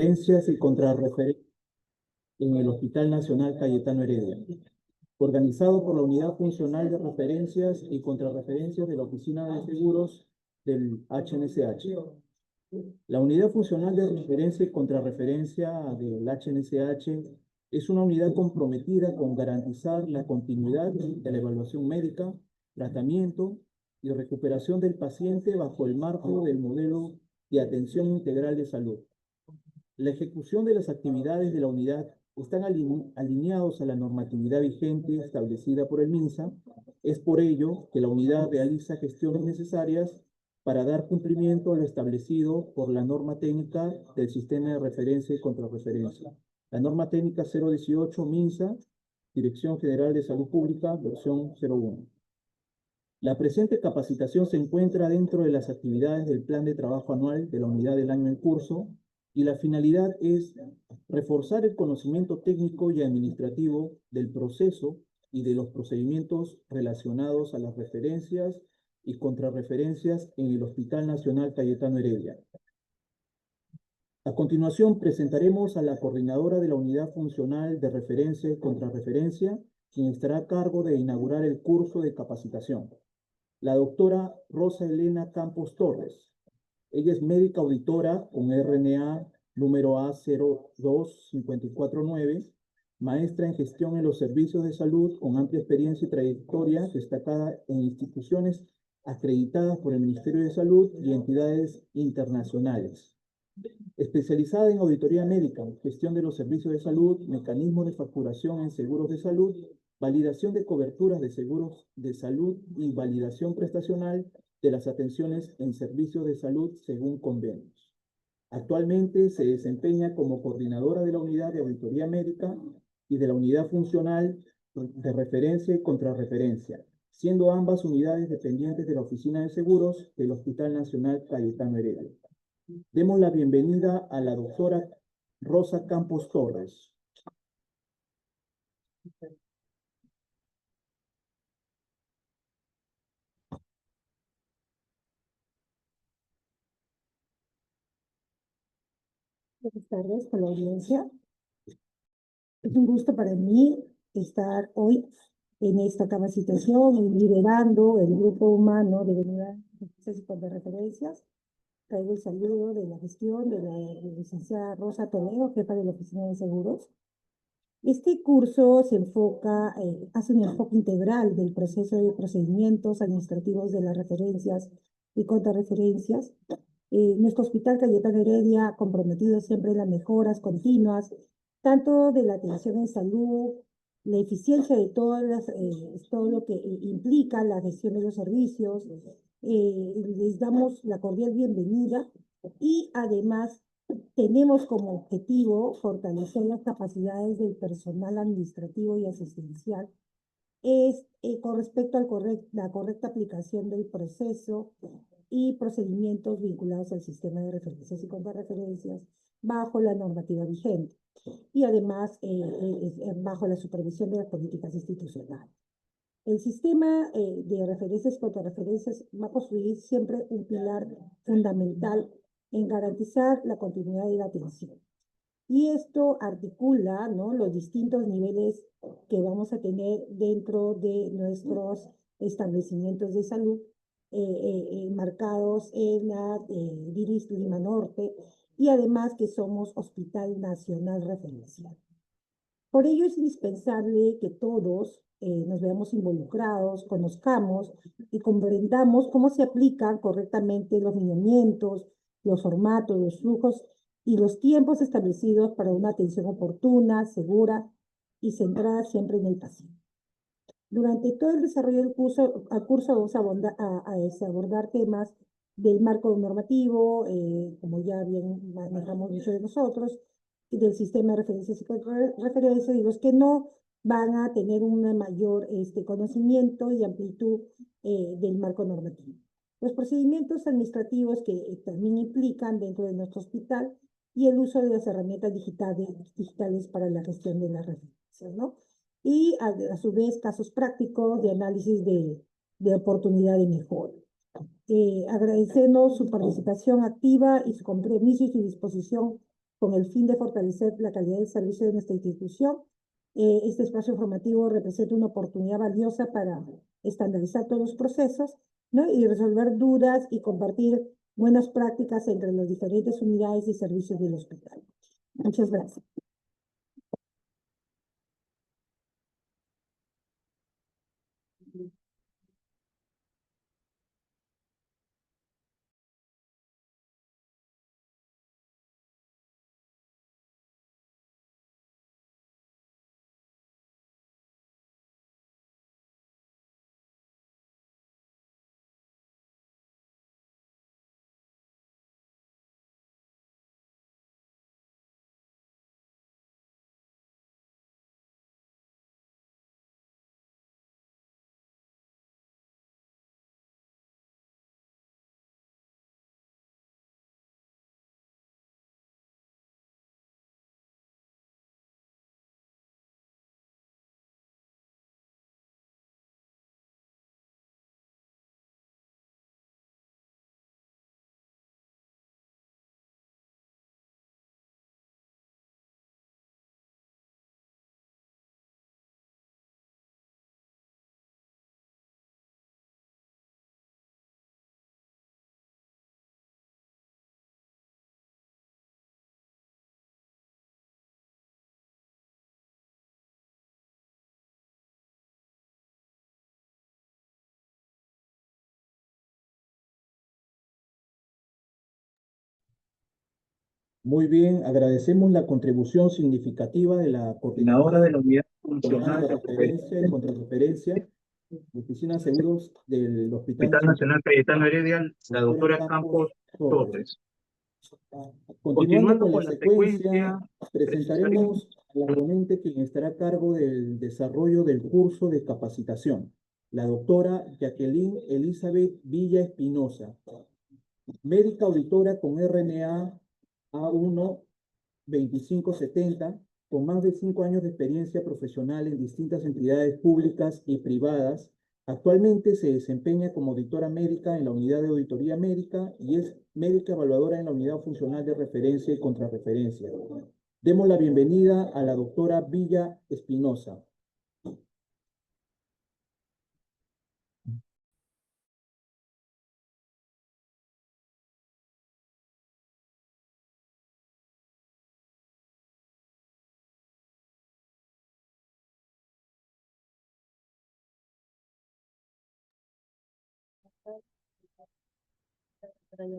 referencias y contrarreferencias en el Hospital Nacional Cayetano Heredia, organizado por la Unidad Funcional de Referencias y Contrarreferencias de la Oficina de Seguros del HNSH. La Unidad Funcional de Referencia y Contrarreferencia del HNSH es una unidad comprometida con garantizar la continuidad de la evaluación médica, tratamiento y recuperación del paciente bajo el marco del modelo de atención integral de salud. La ejecución de las actividades de la unidad están alineados a la normatividad vigente establecida por el MINSA. Es por ello que la unidad realiza gestiones necesarias para dar cumplimiento a lo establecido por la norma técnica del sistema de referencia y contrarreferencia. La norma técnica 018 MINSA, Dirección General de Salud Pública, versión 01. La presente capacitación se encuentra dentro de las actividades del plan de trabajo anual de la unidad del año en curso, y la finalidad es reforzar el conocimiento técnico y administrativo del proceso y de los procedimientos relacionados a las referencias y contrarreferencias en el Hospital Nacional Cayetano Heredia. A continuación presentaremos a la coordinadora de la Unidad Funcional de Referencia y Contrarreferencia, quien estará a cargo de inaugurar el curso de capacitación. La doctora Rosa Elena Campos Torres. Ella es médica auditora con RNA número A02549, maestra en gestión en los servicios de salud con amplia experiencia y trayectoria destacada en instituciones acreditadas por el Ministerio de Salud y entidades internacionales. Especializada en auditoría médica, gestión de los servicios de salud, mecanismos de facturación en seguros de salud, validación de coberturas de seguros de salud y validación prestacional de las atenciones en servicios de salud según convenios. Actualmente se desempeña como coordinadora de la unidad de auditoría médica y de la unidad funcional de referencia y contrarreferencia, siendo ambas unidades dependientes de la Oficina de Seguros del Hospital Nacional Cayetano Heredia. Demos la bienvenida a la doctora Rosa Campos Torres. Buenas tardes con la audiencia. Es un gusto para mí estar hoy en esta capacitación y liderando el grupo humano de unidad de referencias. Traigo el saludo de la gestión de la licenciada Rosa Toledo, jefa de la Oficina de Seguros. Este curso se enfoca, hace un enfoque integral del proceso de procedimientos administrativos de las referencias y contrarreferencias. Nuestro Hospital Cayetano Heredia comprometido siempre en las mejoras continuas, tanto de la atención en salud, la eficiencia de todo lo que implica la gestión de los servicios. Les damos la cordial bienvenida y además tenemos como objetivo fortalecer las capacidades del personal administrativo y asistencial con respecto a la correcta aplicación del proceso y procedimientos vinculados al sistema de referencias y contrarreferencias bajo la normativa vigente y además bajo la supervisión de las políticas institucionales. El sistema de referencias y contrarreferencias va a construir siempre un pilar fundamental en garantizar la continuidad de la atención. Y esto articula, ¿no?, los distintos niveles que vamos a tener dentro de nuestros establecimientos de salud, marcados en la DIRIS Lima Norte, y además que somos Hospital Nacional Referencial. Por ello es indispensable que todos nos veamos involucrados, conozcamos y comprendamos cómo se aplican correctamente los lineamientos, los formatos, los flujos y los tiempos establecidos para una atención oportuna, segura y centrada siempre en el paciente. Durante todo el desarrollo del curso vamos a abordar temas del marco normativo, como ya bien manejamos muchos de nosotros, y del sistema de referencias y referencias, y los que no van a tener un mayor conocimiento y amplitud del marco normativo. Los procedimientos administrativos que también implican dentro de nuestro hospital y el uso de las herramientas digitales para la gestión de las referencias, ¿no? Y a su vez casos prácticos de análisis de oportunidad de mejora. Agradecemos su participación activa y su compromiso y su disposición con el fin de fortalecer la calidad del servicio de nuestra institución. Este espacio formativo representa una oportunidad valiosa para estandarizar todos los procesos, ¿no? Y resolver dudas y compartir buenas prácticas entre las diferentes unidades y servicios del hospital. Muchas gracias. Muy bien, agradecemos la contribución significativa de la Coordinadora Coordinadora de la Unidad Nacional Funcional de de Referencia y Referencia, Contrarreferencia, Oficina de Seguros del Hospital Hospital Nacional Nacional Cayetano Heredia, la doctora doctora Campos Torres. Torres. Continuando con la Con la secuencia, secuencia, presentaremos a la ponente quien estará a cargo del desarrollo del curso de capacitación, la doctora Jacqueline Elizabeth Villa Espinosa, médica auditora con RNA A1 2570, con más de 5 años de experiencia profesional en distintas entidades públicas y privadas. Actualmente se desempeña como auditora médica en la unidad de auditoría médica y es médica evaluadora en la unidad funcional de referencia y contrarreferencia. Demos la bienvenida a la doctora Villa Espinosa. Del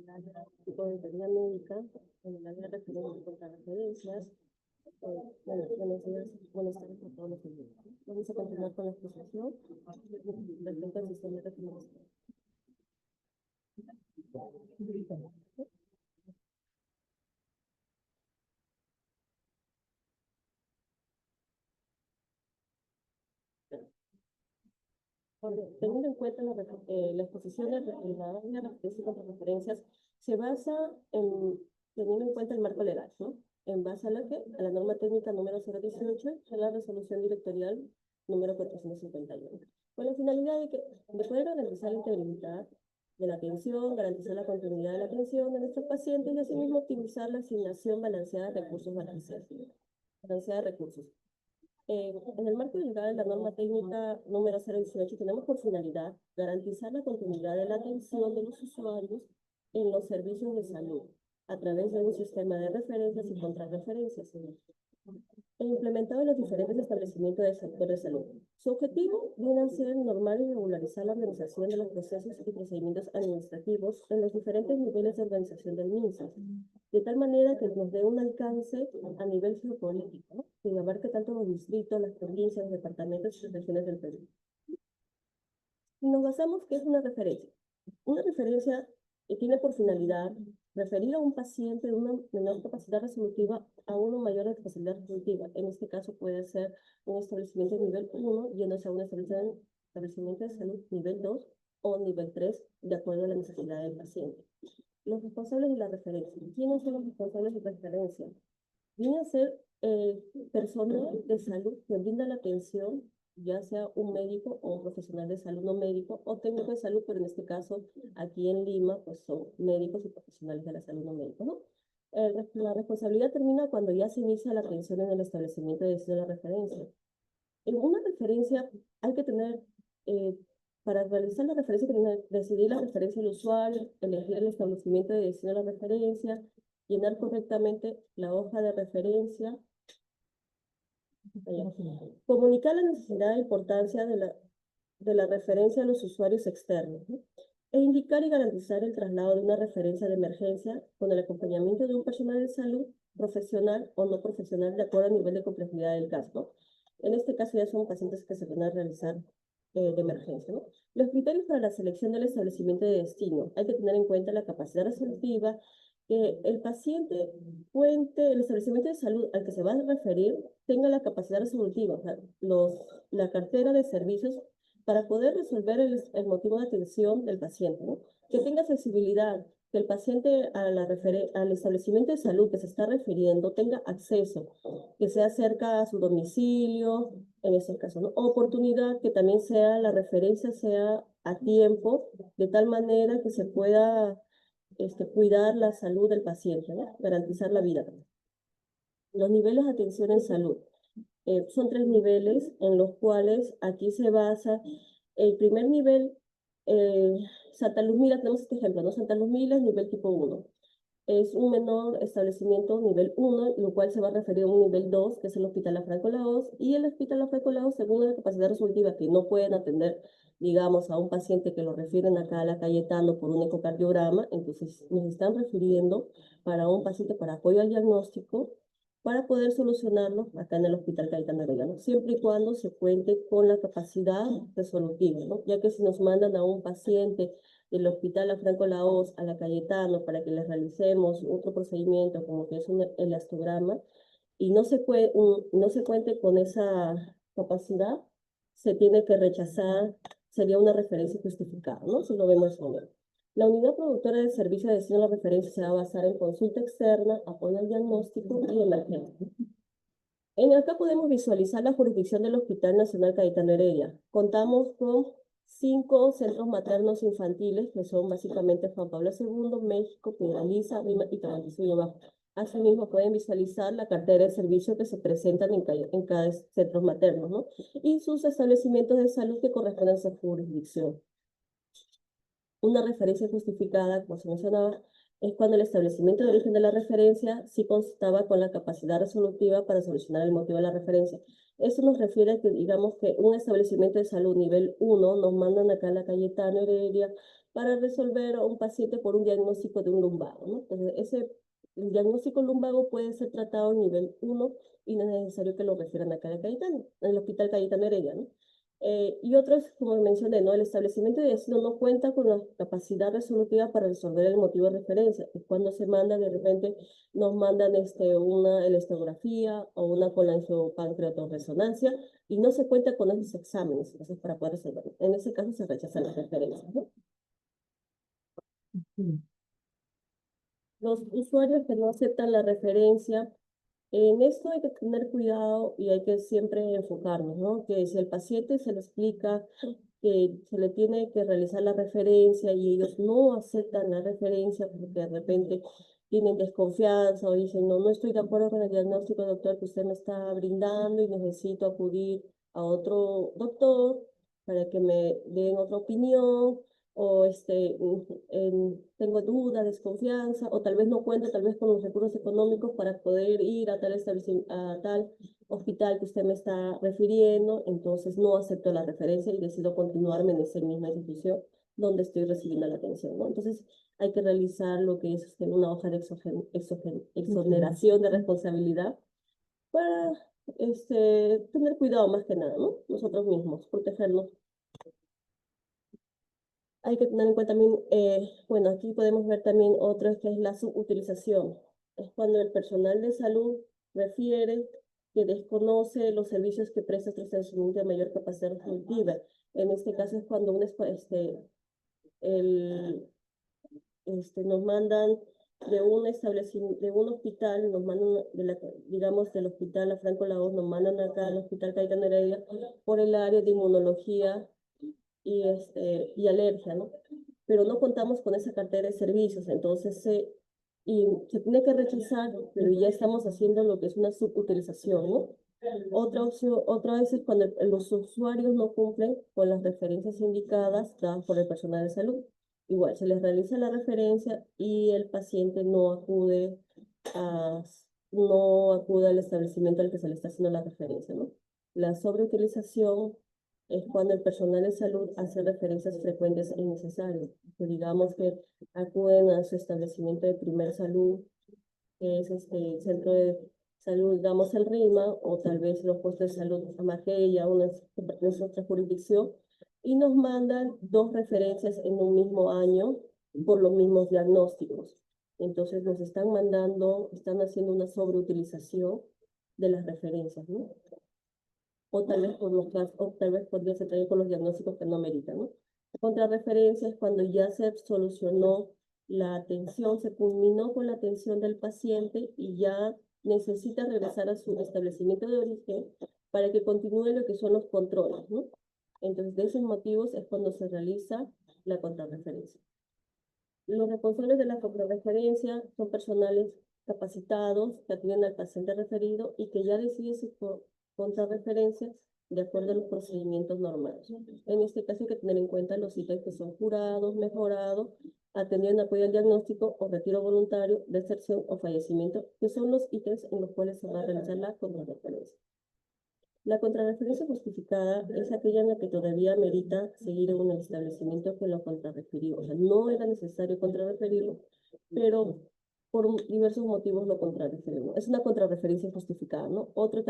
área de auditoría médica, en el área de referencias y contrarreferencias. Buenos días, buenas tardes a todos los oyentes. Vamos a continuar con la exposición respecto al sistema de referencia. Teniendo en cuenta la exposición de la área de referencia y contrarreferencias, se basa en teniendo en cuenta el marco legal, ¿no? En base a a la norma técnica número 018, a la resolución directorial número 451. Con la finalidad de poder garantizar la integridad de la atención, garantizar la continuidad de la atención de nuestros pacientes y asimismo optimizar la asignación balanceada de recursos balanceada de recursos. En el marco legal, la norma técnica número 018, tenemos por finalidad garantizar la continuidad de la atención de los usuarios en los servicios de salud a través de un sistema de referencias y contrarreferencias implementado en los diferentes establecimientos del sector de salud. Su objetivo viene a ser normar y regularizar la organización de los procesos y procedimientos administrativos en los diferentes niveles de organización del MINSA, de tal manera que nos dé un alcance a nivel geopolítico, ¿no? Que abarque tanto los distritos, las provincias, los departamentos y regiones del Perú. Y nos basamos que es una referencia. Una referencia que tiene por finalidad referir a un paciente de una menor capacidad resolutiva a uno mayor de capacidad resolutiva. En este caso puede ser un establecimiento de nivel 1 yéndose a un establecimiento de salud nivel 2 o nivel 3, de acuerdo a la necesidad del paciente. Los responsables de la referencia. ¿Quiénes son los responsables de la referencia? Viene a ser personal de salud que brinda la atención ya sea un médico o un profesional de salud no médico, o técnico de salud, pero en este caso, aquí en Lima, pues son médicos y profesionales de la salud no médico, ¿no? La responsabilidad termina cuando ya se inicia la atención en el establecimiento de la referencia. En una referencia hay que tener, para realizar la referencia, decidir la referencia del usuario, elegir el establecimiento de destino de la referencia, llenar correctamente la hoja de referencia, comunicar la necesidad e importancia de la referencia a los usuarios externos, ¿no? E indicar y garantizar el traslado de una referencia de emergencia con el acompañamiento de un personal de salud profesional o no profesional de acuerdo al nivel de complejidad del caso, ¿no? En este caso ya son pacientes que se van a realizar de emergencia, ¿no? Los criterios para la selección del establecimiento de destino. Hay que tener en cuenta la capacidad resolutiva, que el paciente cuente, el establecimiento de salud al que se va a referir tenga la capacidad resolutiva, o sea, la cartera de servicios para poder resolver el motivo de atención del paciente, ¿no? Que tenga accesibilidad, que el paciente al establecimiento de salud que se está refiriendo tenga acceso, que sea cerca a su domicilio, en ese caso, ¿no? Oportunidad, que también sea, la referencia sea a tiempo, de tal manera que se pueda cuidar la salud del paciente, ¿no? Garantizar la vida. Los niveles de atención en salud. Son 3 niveles en los cuales aquí se basa el primer nivel. Santa Luz Mila, tenemos este ejemplo, ¿no? Santa Luz Mila es nivel tipo 1. Es un menor establecimiento nivel 1, lo cual se va a referir a un nivel 2, que es el Hospital Franco Laos, y el Hospital Franco Laos, según la capacidad resolutiva, que no pueden atender, digamos, a un paciente que lo refieren acá a la Cayetano por un ecocardiograma, entonces nos están refiriendo para un paciente para apoyo al diagnóstico, para poder solucionarlo acá en el Hospital Cayetano Heredia, ¿no? Siempre y cuando se cuente con la capacidad resolutiva, ¿no? Ya que si nos mandan a un paciente del Hospital Franco Laos a la Cayetano para que les realicemos otro procedimiento como que es un elastograma y no se cuente con esa capacidad, se tiene que rechazar, sería una referencia justificada, ¿no? Si lo vemos en el. La unidad productora de servicio de destino a la referencia se va a basar en consulta externa, apoyo al diagnóstico y emergencia. Acá podemos visualizar la jurisdicción del Hospital Nacional Cayetano Heredia. Contamos con 5 centros maternos infantiles, que son básicamente Juan Pablo II, México, Piedra Lima y Tabanquillo. Asimismo, pueden visualizar la cartera de servicios que se presentan en cada centro materno, ¿no? Y sus establecimientos de salud que corresponden a esa jurisdicción. Una referencia justificada, como se mencionaba, es cuando el establecimiento de origen de la referencia sí constaba con la capacidad resolutiva para solucionar el motivo de la referencia. Eso nos refiere a que, digamos, que un establecimiento de salud nivel 1 nos mandan acá a la Cayetano Heredia para resolver a un paciente por un diagnóstico de un lumbago, ¿no? Entonces, el diagnóstico lumbago puede ser tratado en nivel 1 y no es necesario que lo refieran acá a la Cayetano, en el Hospital Cayetano Heredia, ¿no? Y otros, como mencioné, ¿no? El establecimiento de destino no cuenta con la capacidad resolutiva para resolver el motivo de referencia. Es cuando se manda, de repente, nos mandan una elastografía o una colangiopancreatorresonancia y no se cuenta con esos exámenes, entonces, para poder resolverlo. En ese caso se rechazan las referencias, ¿no? Los usuarios que no aceptan la referencia, en esto hay que tener cuidado y hay que siempre enfocarnos, ¿no? Que si al paciente se le explica que se le tiene que realizar la referencia y ellos no aceptan la referencia porque de repente tienen desconfianza o dicen, no, no estoy de acuerdo con el diagnóstico, doctor, que usted me está brindando y necesito acudir a otro doctor para que me den otra opinión, o tengo duda, desconfianza, o tal vez no cuento tal vez con los recursos económicos para poder ir a tal hospital que usted me está refiriendo, entonces no acepto la referencia y decido continuarme en esa misma institución donde estoy recibiendo la atención, ¿no? Entonces hay que realizar lo que es una hoja de exoneración de responsabilidad para tener cuidado más que nada, ¿no? Nosotros mismos, protegernos. Hay que tener en cuenta también, bueno, aquí podemos ver también otro que es la subutilización. Es cuando el personal de salud refiere que desconoce los servicios que presta este establecimiento de mayor capacidad resolutiva. En este caso es cuando nos mandan de un establecimiento, de un hospital, nos mandan, digamos, del hospital a Franco Lagos, nos mandan acá al Hospital Cayetano Heredia por el área de inmunología y alergia, ¿no? Pero no contamos con esa cartera de servicios, entonces y se tiene que rechazar, pero ya estamos haciendo lo que es una subutilización, ¿no? Otra opción, otra vez es cuando los usuarios no cumplen con las referencias indicadas dadas por el personal de salud. Igual, se les realiza la referencia y el paciente a, no acude al establecimiento al que se le está haciendo la referencia, ¿no? La sobreutilización es cuando el personal de salud hace referencias frecuentes e innecesarias. Que digamos que acuden a su establecimiento de primer salud, que es el centro de salud, digamos el RIMA, o tal vez los puestos de salud Amaqueya, una que pertenece a otra jurisdicción, y nos mandan 2 referencias en un mismo año por los mismos diagnósticos. Entonces nos están haciendo una sobreutilización de las referencias, ¿no? O tal vez podría ser también con los diagnósticos que no meritan, ¿no? Contrarreferencia es cuando ya se solucionó la atención, se culminó con la atención del paciente y ya necesita regresar a su establecimiento de origen para que continúe lo que son los controles, ¿no? Entonces, de esos motivos es cuando se realiza la contrarreferencia. Los responsables de la contrarreferencia son personales capacitados que atienden al paciente referido y que ya deciden sus contrarreferencias de acuerdo a los procedimientos normales. En este caso hay que tener en cuenta los ítems que son curados, mejorados, atendiendo apoyo al diagnóstico o retiro voluntario, deserción o fallecimiento, que son los ítems en los cuales se va a realizar la contrarreferencia. La contrarreferencia justificada es aquella en la que todavía merita seguir en un establecimiento que lo contrarrefirió. O sea, no era necesario contrarreferirlo, pero por diversos motivos lo contrarreferimos. Es una contrarreferencia justificada, ¿no? Otra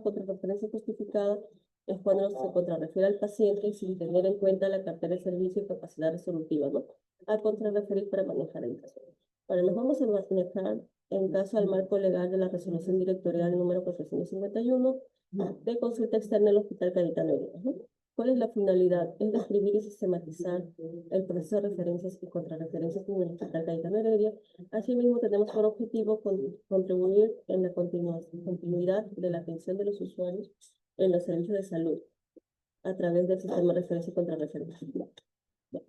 contrarreferencia justificada es cuando se contrarrefiere al paciente sin tener en cuenta la cartera de servicio y capacidad resolutiva, ¿no? A contrarreferir para manejar el caso. Ahora nos vamos a manejar en caso al marco legal de la resolución directorial número 451 de consulta externa al Hospital Cayetano Heredia, ¿no? ¿Cuál es la finalidad? Es describir y sistematizar el proceso de referencias y contrarreferencias en el Hospital Cayetano Heredia. Asimismo, tenemos por objetivo contribuir en la continuidad de la atención de los usuarios en los servicios de salud a través del sistema de referencia y contrarreferencia.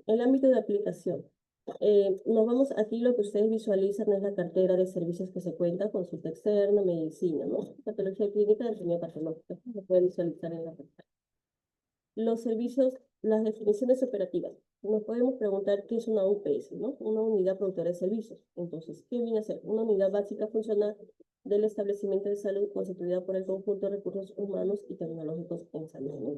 El ámbito de aplicación. Nos vamos aquí, lo que ustedes visualizan es la cartera de servicios que se cuenta, consulta externa, medicina, ¿no? Patología clínica, anatomía patológica, lo pueden visualizar en la cartera. Los servicios, las definiciones operativas. Nos podemos preguntar qué es una UPS, ¿no? Una unidad productora de servicios. Entonces, ¿qué viene a ser? Una unidad básica funcional del establecimiento de salud constituida por el conjunto de recursos humanos y tecnológicos en salud, ¿no?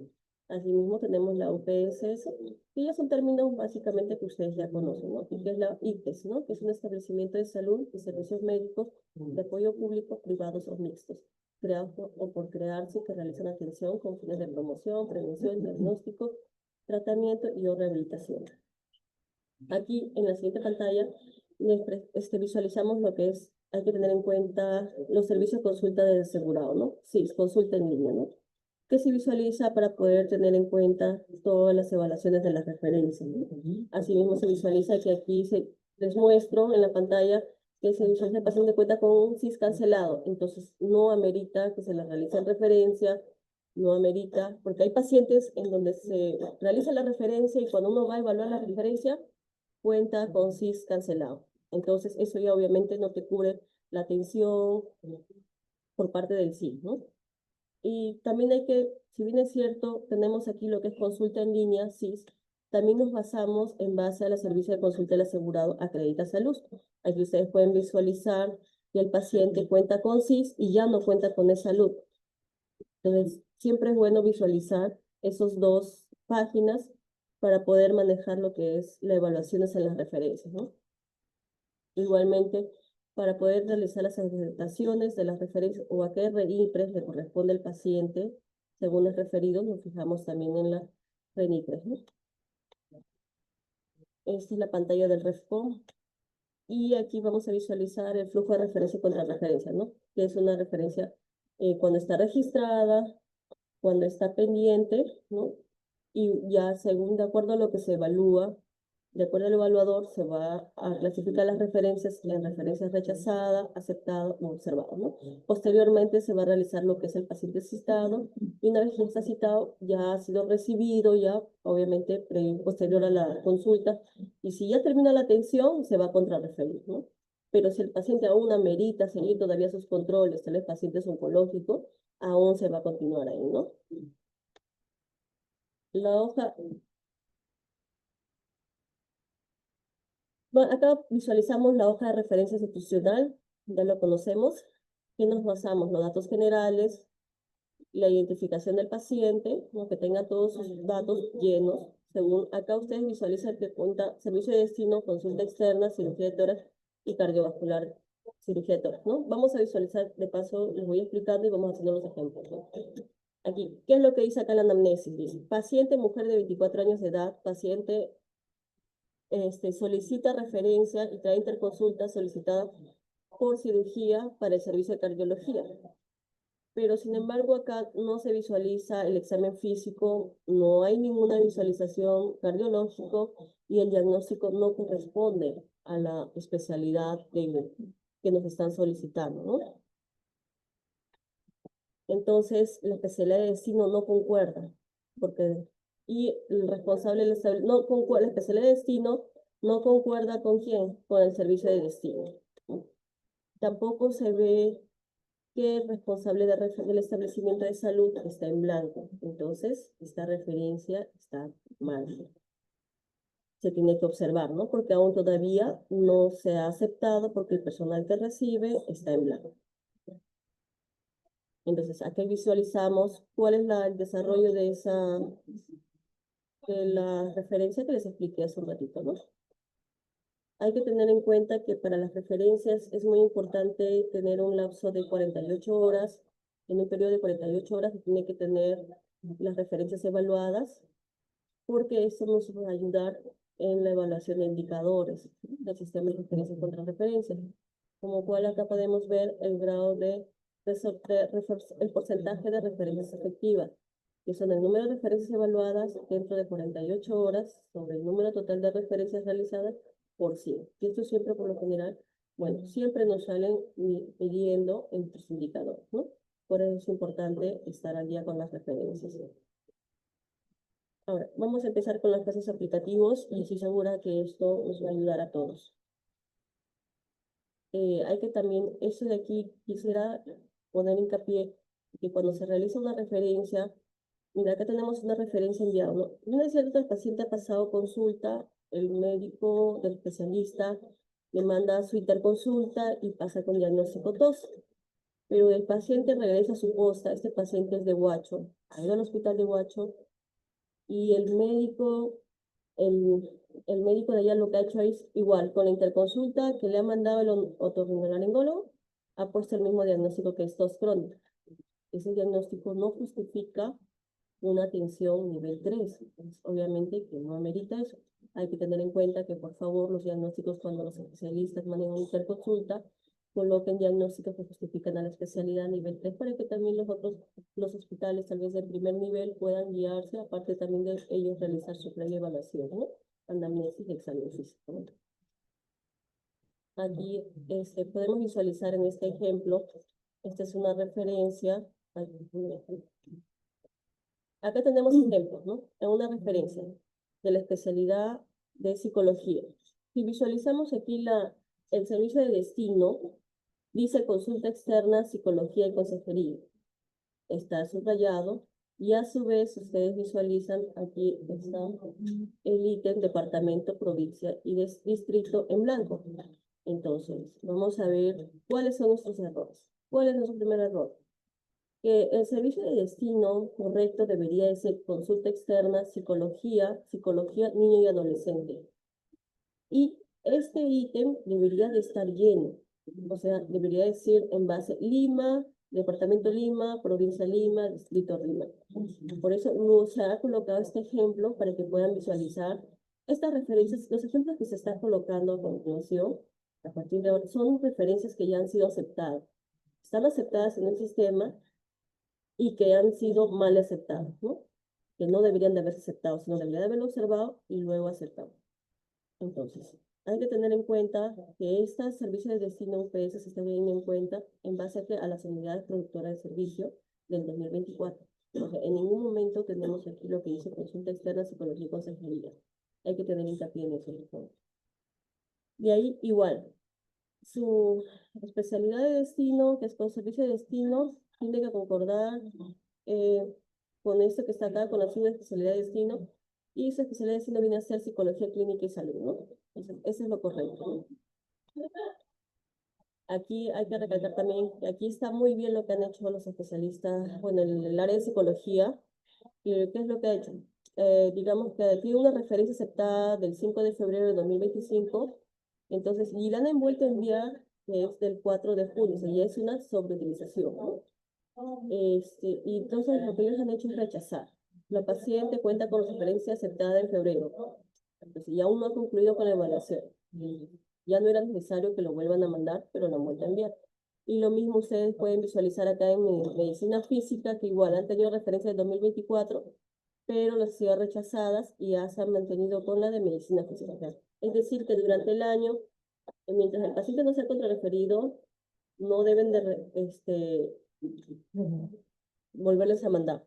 Asimismo, tenemos la UPSS, que ya son términos básicamente que ustedes ya conocen, ¿no? Y que es la IPES, ¿no? Que es un establecimiento de salud y servicios médicos de apoyo público, privados o mixtos, creados por crearse, que realizan atención con fines de promoción, prevención, diagnóstico, tratamiento y o rehabilitación. Aquí, en la siguiente pantalla, visualizamos lo que es, hay que tener en cuenta los servicios de consulta del asegurado, ¿no? Sí, consulta en línea, ¿no? Que se visualiza para poder tener en cuenta todas las evaluaciones de las referencias, ¿no? Asimismo, se visualiza que aquí les muestro en la pantalla que se visualiza el paciente cuenta con un CIS cancelado, entonces no amerita que se le realice referencia, no amerita, porque hay pacientes en donde se realiza la referencia y cuando uno va a evaluar la referencia, cuenta con CIS cancelado. Entonces, eso ya obviamente no te cubre la atención por parte del CIS, ¿no? Y también si bien es cierto, tenemos aquí lo que es consulta en línea, CIS, también nos basamos en base a la servicio de consulta del asegurado Acredita Salud. Aquí ustedes pueden visualizar que el paciente cuenta con CIS y ya no cuenta con E-Salud. Entonces, siempre es bueno visualizar esas 2 páginas para poder manejar lo que es la evaluación en las referencias, ¿no? Igualmente, para poder realizar las acreditaciones de las referencias o a qué RENIPRES le corresponde al paciente, según los referidos, nos fijamos también en la RENIPRES, ¿no? Esta es la pantalla del REFCOM. Y aquí vamos a visualizar el flujo de referencia y contrarreferencia, ¿no? Que es una referencia cuando está registrada, cuando está pendiente, ¿no? Y ya según de acuerdo a lo que se evalúa De acuerdo al evaluador, se va a clasificar las referencias en referencias rechazadas, aceptadas o observadas, ¿no? Posteriormente se va a realizar lo que es el paciente citado, y una vez que está citado, ya ha sido recibido, ya obviamente posterior a la consulta, y si ya termina la atención, se va a contrarreferir, ¿no? Pero si el paciente aún amerita seguir todavía sus controles, tal vez paciente es oncológico, aún se va a continuar ahí, ¿no? La hoja. Bueno, acá visualizamos la hoja de referencia institucional, ya lo conocemos, que nos basamos los datos generales, la identificación del paciente, ¿no? Que tenga todos sus datos llenos. Según acá ustedes visualizan que cuenta servicio de destino, consulta externa, cirugía de tórax y cardiovascular, cirugía de tórax, ¿no? Vamos a visualizar, de paso les voy explicando y vamos haciendo los ejemplos, ¿no? Aquí, ¿qué es lo que dice acá la anamnesis? Dice, paciente mujer de 24 años de edad, paciente solicita referencia y trae interconsulta solicitada por cirugía para el servicio de cardiología. Pero sin embargo acá no se visualiza el examen físico, no hay ninguna visualización cardiológico y el diagnóstico no corresponde a la especialidad que nos están solicitando, ¿no? Entonces la especialidad de destino no concuerda, porque y el responsable no concuerda, la especialidad de destino no concuerda con quién, con el servicio de destino. Tampoco se ve que el responsable del establecimiento de salud está en blanco. Entonces, esta referencia está mal. Se tiene que observar, ¿no? Porque aún todavía no se ha aceptado porque el personal que recibe está en blanco. Entonces, aquí visualizamos cuál es el desarrollo de la referencia que les expliqué hace un ratito, ¿no? Hay que tener en cuenta que para las referencias es muy importante tener un lapso de 48 horas. En un periodo de 48 horas se tiene que tener las referencias evaluadas, porque eso nos va a ayudar en la evaluación de indicadores del sistema de referencias contra referencias, como cual acá podemos ver el grado el porcentaje de referencias efectivas, que son el número de referencias evaluadas dentro de 48 horas sobre el número total de referencias realizadas por 100. Y esto siempre, por lo general, bueno, siempre nos salen midiendo en nuestros indicadores, ¿no? Por eso es importante estar al día con las referencias. Ahora, vamos a empezar con los casos aplicativos y estoy segura que esto nos va a ayudar a todos. Hay que también, eso de aquí, quisiera poner hincapié que cuando se realiza una referencia, mira, acá tenemos una referencia enviada, ¿no? Una vez el paciente ha pasado consulta, el médico del especialista le manda su interconsulta y pasa con diagnóstico tos. Pero el paciente regresa a su posta, este paciente es de Huacho, ha ido al hospital de Huacho, y el médico de allá lo que ha hecho es igual, con la interconsulta que le ha mandado el otorrinolaringólogo, ha puesto el mismo diagnóstico que es tos crónica. Ese diagnóstico no justifica una atención nivel 3. Pues, obviamente que no amerita eso. Hay que tener en cuenta que, por favor, los diagnósticos, cuando los especialistas manden una interconsulta, coloquen diagnósticos que justifican a la especialidad nivel 3 para que también los hospitales, tal vez del primer nivel, puedan guiarse, aparte también de ellos realizar su previa evaluación, ¿no? Anamnesis y examen físico, ¿no? Aquí podemos visualizar en este ejemplo, esta es una referencia. Acá tenemos ejemplos, ¿no? En una referencia de la especialidad de psicología. Si visualizamos aquí el servicio de destino, dice consulta externa, psicología y consejería. Está subrayado y a su vez ustedes visualizan aquí está el ítem departamento, provincia y distrito en blanco. Entonces, vamos a ver cuáles son nuestros errores. ¿Cuál es nuestro primer error? Que el servicio de destino correcto debería de ser consulta externa, psicología, niño y adolescente. Y este ítem debería de estar lleno. O sea, debería decir en base Lima, departamento Lima, provincia Lima, distrito Lima. Por eso se ha colocado este ejemplo para que puedan visualizar estas referencias. Los ejemplos que se están colocando a continuación, a partir de ahora, son referencias que ya han sido aceptadas. Están aceptadas en el sistema y que han sido mal aceptadas, ¿no? Que no deberían de haberse aceptado, sino deberían de haberlo observado y luego aceptado. Entonces, hay que tener en cuenta que estos servicios de destino UPS se están teniendo en cuenta en base a las unidades productoras de servicio del 2024. Porque en ningún momento tenemos aquí lo que dice consulta externa, psicología y consejería. Hay que tener hincapié en eso, por favor. Y ahí igual, su especialidad de destino, que es con servicio de destino, tiene que concordar con esto que está acá, con la especialidad de destino, y su especialidad de destino viene a ser psicología clínica y salud, ¿no? Entonces, eso es lo correcto, ¿no? Aquí hay que recalcar también que aquí está muy bien lo que han hecho los especialistas, bueno, en el área de psicología. ¿Qué es lo que ha hecho? Digamos que tiene una referencia aceptada del 5 de febrero de 2025, entonces, y la han envuelto en vía que es del 4 de junio, o sea, ya es una sobreutilización, ¿no? Y entonces lo que ellos han hecho es rechazar. La paciente cuenta con referencia aceptada en febrero, entonces, y aún no ha concluido con la evaluación. Ya no era necesario que lo vuelvan a mandar, pero lo han vuelto a enviar. Y lo mismo ustedes pueden visualizar acá en medicina física, que igual han tenido referencia en 2024, pero las han sido rechazadas y ya se han mantenido con la de medicina física. Es decir, que durante el año, mientras el paciente no sea contrarreferido, no deben de volverles a mandar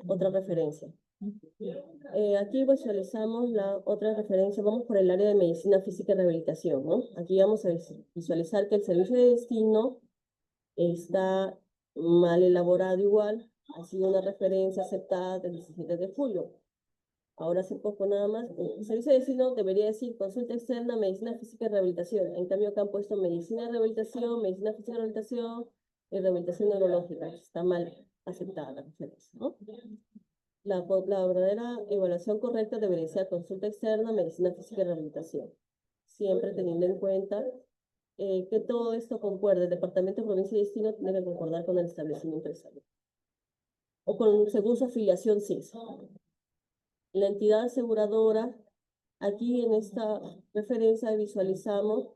otra referencia. Aquí visualizamos la otra referencia, vamos por el área de medicina física y rehabilitación, ¿no? Aquí vamos a visualizar que el servicio de destino está mal elaborado igual, ha sido una referencia aceptada del 17 de julio. Ahora hace poco nada más, el servicio de destino debería decir consulta externa, medicina física y rehabilitación. En cambio acá han puesto medicina de rehabilitación, medicina física y rehabilitación y rehabilitación neurológica. Está mal aceptada la referencia, ¿no? La verdadera evaluación correcta debería ser consulta externa, medicina física y rehabilitación. Siempre teniendo en cuenta que todo esto concuerde. El departamento de provincia y destino tiene que concordar con el establecimiento de salud. O con, según su afiliación CIS. La entidad aseguradora, aquí en esta referencia visualizamos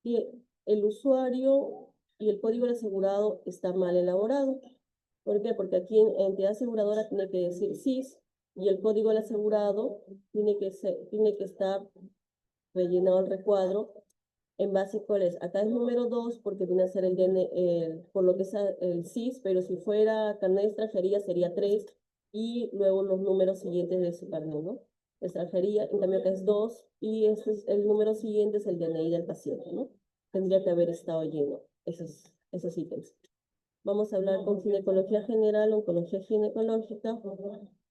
que el usuario y el código del asegurado está mal elaborado. ¿Por qué? Porque aquí en entidad aseguradora tiene que decir CIS y el código del asegurado tiene que estar rellenado el recuadro en base a cuál es. Acá es número 2 porque viene a ser por lo que es el CIS, pero si fuera carnet de extranjería sería 3 y luego los números siguientes de su carnet, ¿no? Extranjería, en cambio acá es 2 y el número siguiente es el DNI del paciente, ¿no? Tendría que haber estado lleno esos ítems. Vamos a hablar con ginecología general, oncología ginecológica,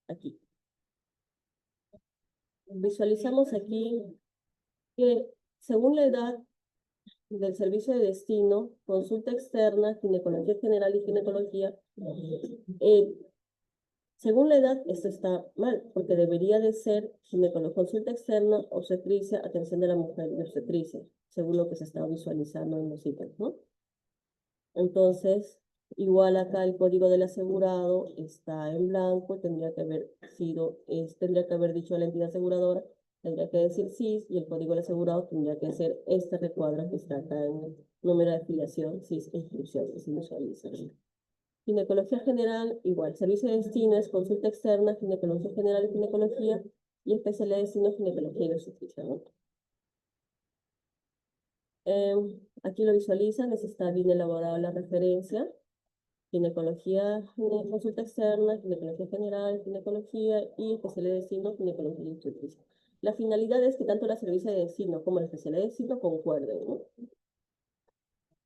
aquí. Visualizamos aquí que según la edad del servicio de destino, consulta externa, ginecología general y ginecología, según la edad, esto está mal, porque debería de ser consulta externa, obstetricia, atención de la mujer y obstetricia, según lo que se está visualizando en los ítems, ¿no? Entonces, igual acá el código del asegurado está en blanco, tendría que haber dicho a la entidad aseguradora, tendría que decir CIS y el código del asegurado tendría que ser este recuadro que está acá en el número de afiliación, CIS e inscripción, que se visualiza. Ginecología general, igual, servicio de destino es consulta externa, ginecología general y ginecología, y especialidad de destino, ginecología y obstetricia, ¿no? Aquí lo visualizan, está bien elaborada la referencia. Ginecología, consulta externa, ginecología general, ginecología y especialidad de destino, ginecología y obstetricia. La finalidad es que tanto la servicio de destino como la especialidad de destino concuerden, ¿no?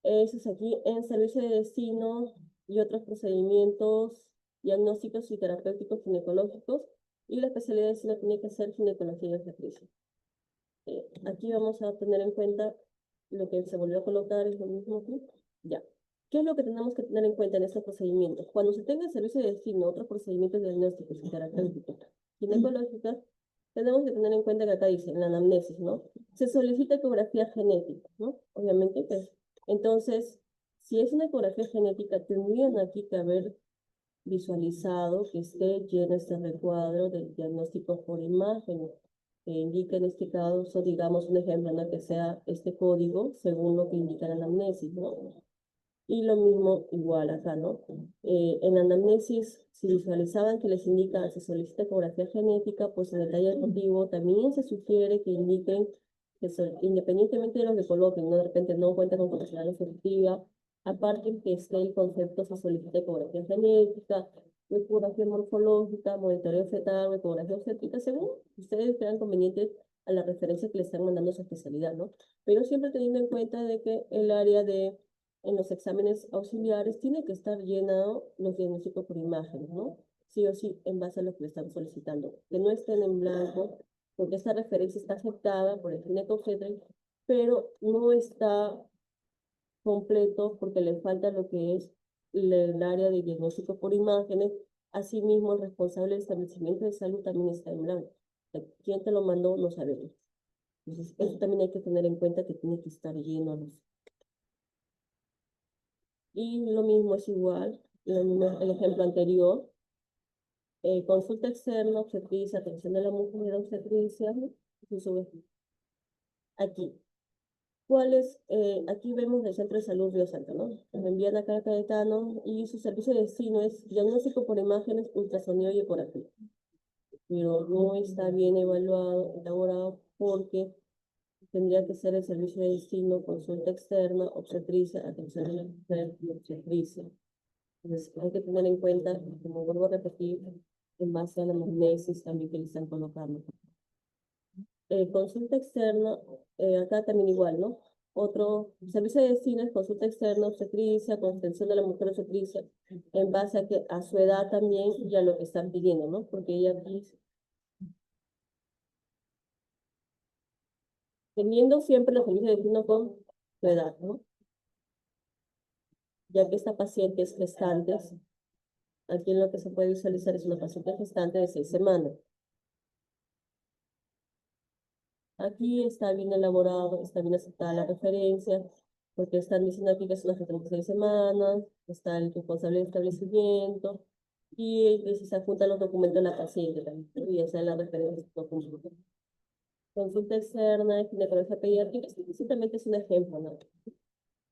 Eso es aquí en servicio de destino y otros procedimientos diagnósticos y terapéuticos ginecológicos, y la especialidad de destino tiene que ser ginecología y obstetricia. Aquí vamos a tener en cuenta lo que se volvió a colocar, es lo mismo aquí. Ya. ¿Qué es lo que tenemos que tener en cuenta en estos procedimientos? Cuando se tenga el servicio de destino, otros procedimientos diagnósticos y terapéuticos ginecológicos, tenemos que tener en cuenta que acá dice, en la anamnesis, ¿no? Se solicita ecografía genética, ¿no? Obviamente, pues. Entonces, si es una ecografía genética, tendrían aquí que haber visualizado que esté lleno este recuadro del diagnóstico por imagen, que indica en este caso, digamos, un ejemplo, ¿no? Que sea este código según lo que indica la anamnesis, ¿no? Y lo mismo igual acá, ¿no? En la anamnesis, si visualizaban que les indica, se solicita ecografía genética, pues en el taller deportivo también se sugiere que indiquen que independientemente de lo que coloquen, ¿no? De repente no cuenta con capacidad efectiva, aparte que esté el concepto, se solicita ecografía genética, ecografía morfológica, monitoreo fetal, ecografía obstétrica, según ustedes crean conveniente a la referencia que le están mandando a su especialidad, ¿no? Pero siempre teniendo en cuenta de que el área de en los exámenes auxiliares tiene que estar llenado los diagnósticos por imágenes, ¿no? Sí o sí, en base a lo que le están solicitando. Que no estén en blanco, porque esta referencia está aceptada por el ginecobstetra, pero no está completo porque le falta lo que es el área de diagnóstico por imágenes. Asimismo, el responsable del establecimiento de salud también está en blanco. ¿Quién te lo mandó? No sabemos. Entonces, eso también hay que tener en cuenta que tiene que estar lleno los. Y lo mismo es igual, el ejemplo anterior, consulta externa, obstetricia, atención de la mujer, obstetricia, y sube aquí. Aquí vemos el Centro de Salud Río Santo, ¿no? Me envían acá a Cayetano y su servicio de destino es diagnóstico por imágenes, ultrasonido y ecografía. Pero no está bien evaluado, elaborado, porque tendría que ser el servicio de destino, consulta externa, obstetricia, atención de la mujer y obstetricia. Entonces, hay que tener en cuenta, como vuelvo a repetir, en base a la anamnesis también que le están colocando. Consulta externa, acá también igual, ¿no? Otro servicio de destino es consulta externa, obstetricia, contención de la mujer obstetricia, en base a, que, a su edad también y a lo que están pidiendo, ¿no? Porque ella aquí, teniendo siempre los servicios de destino con su edad, ¿no? Ya que esta paciente es gestante, aquí en lo que se puede visualizar es una paciente gestante de 6 semanas. Aquí está bien elaborado, está bien aceptada la referencia, porque están diciendo aquí que es unas 36 semanas, está el responsable de establecimiento, y si se adjuntan los documentos de la paciente también, y esa es la referencia. Consulta externa, ginecología pediátrica, simplemente es un ejemplo, ¿no?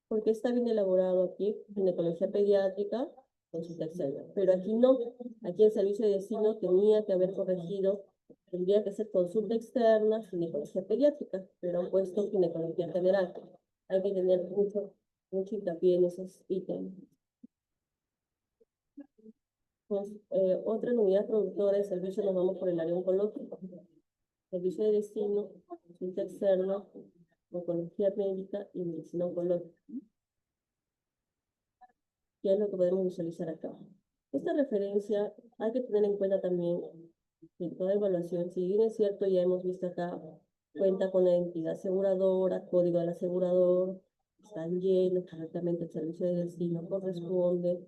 Porque está bien elaborado aquí, ginecología pediátrica, consulta externa, pero aquí no, aquí el servicio de destino tenía que haber corregido. Tendría que ser consulta externa, ginecología pediátrica, pero han puesto ginecología general. Hay que tener mucho hincapié en esos ítems. Pues, otra unidad productora de servicio, nos vamos por el área oncológica. Servicio de destino, consulta externa, oncología médica y medicina oncológica. ¿Qué es lo que podemos visualizar acá? Esta referencia hay que tener en cuenta también en toda evaluación, si bien es cierto, ya hemos visto acá, cuenta con la entidad aseguradora, código del asegurador, están llenos correctamente, el servicio de destino corresponde,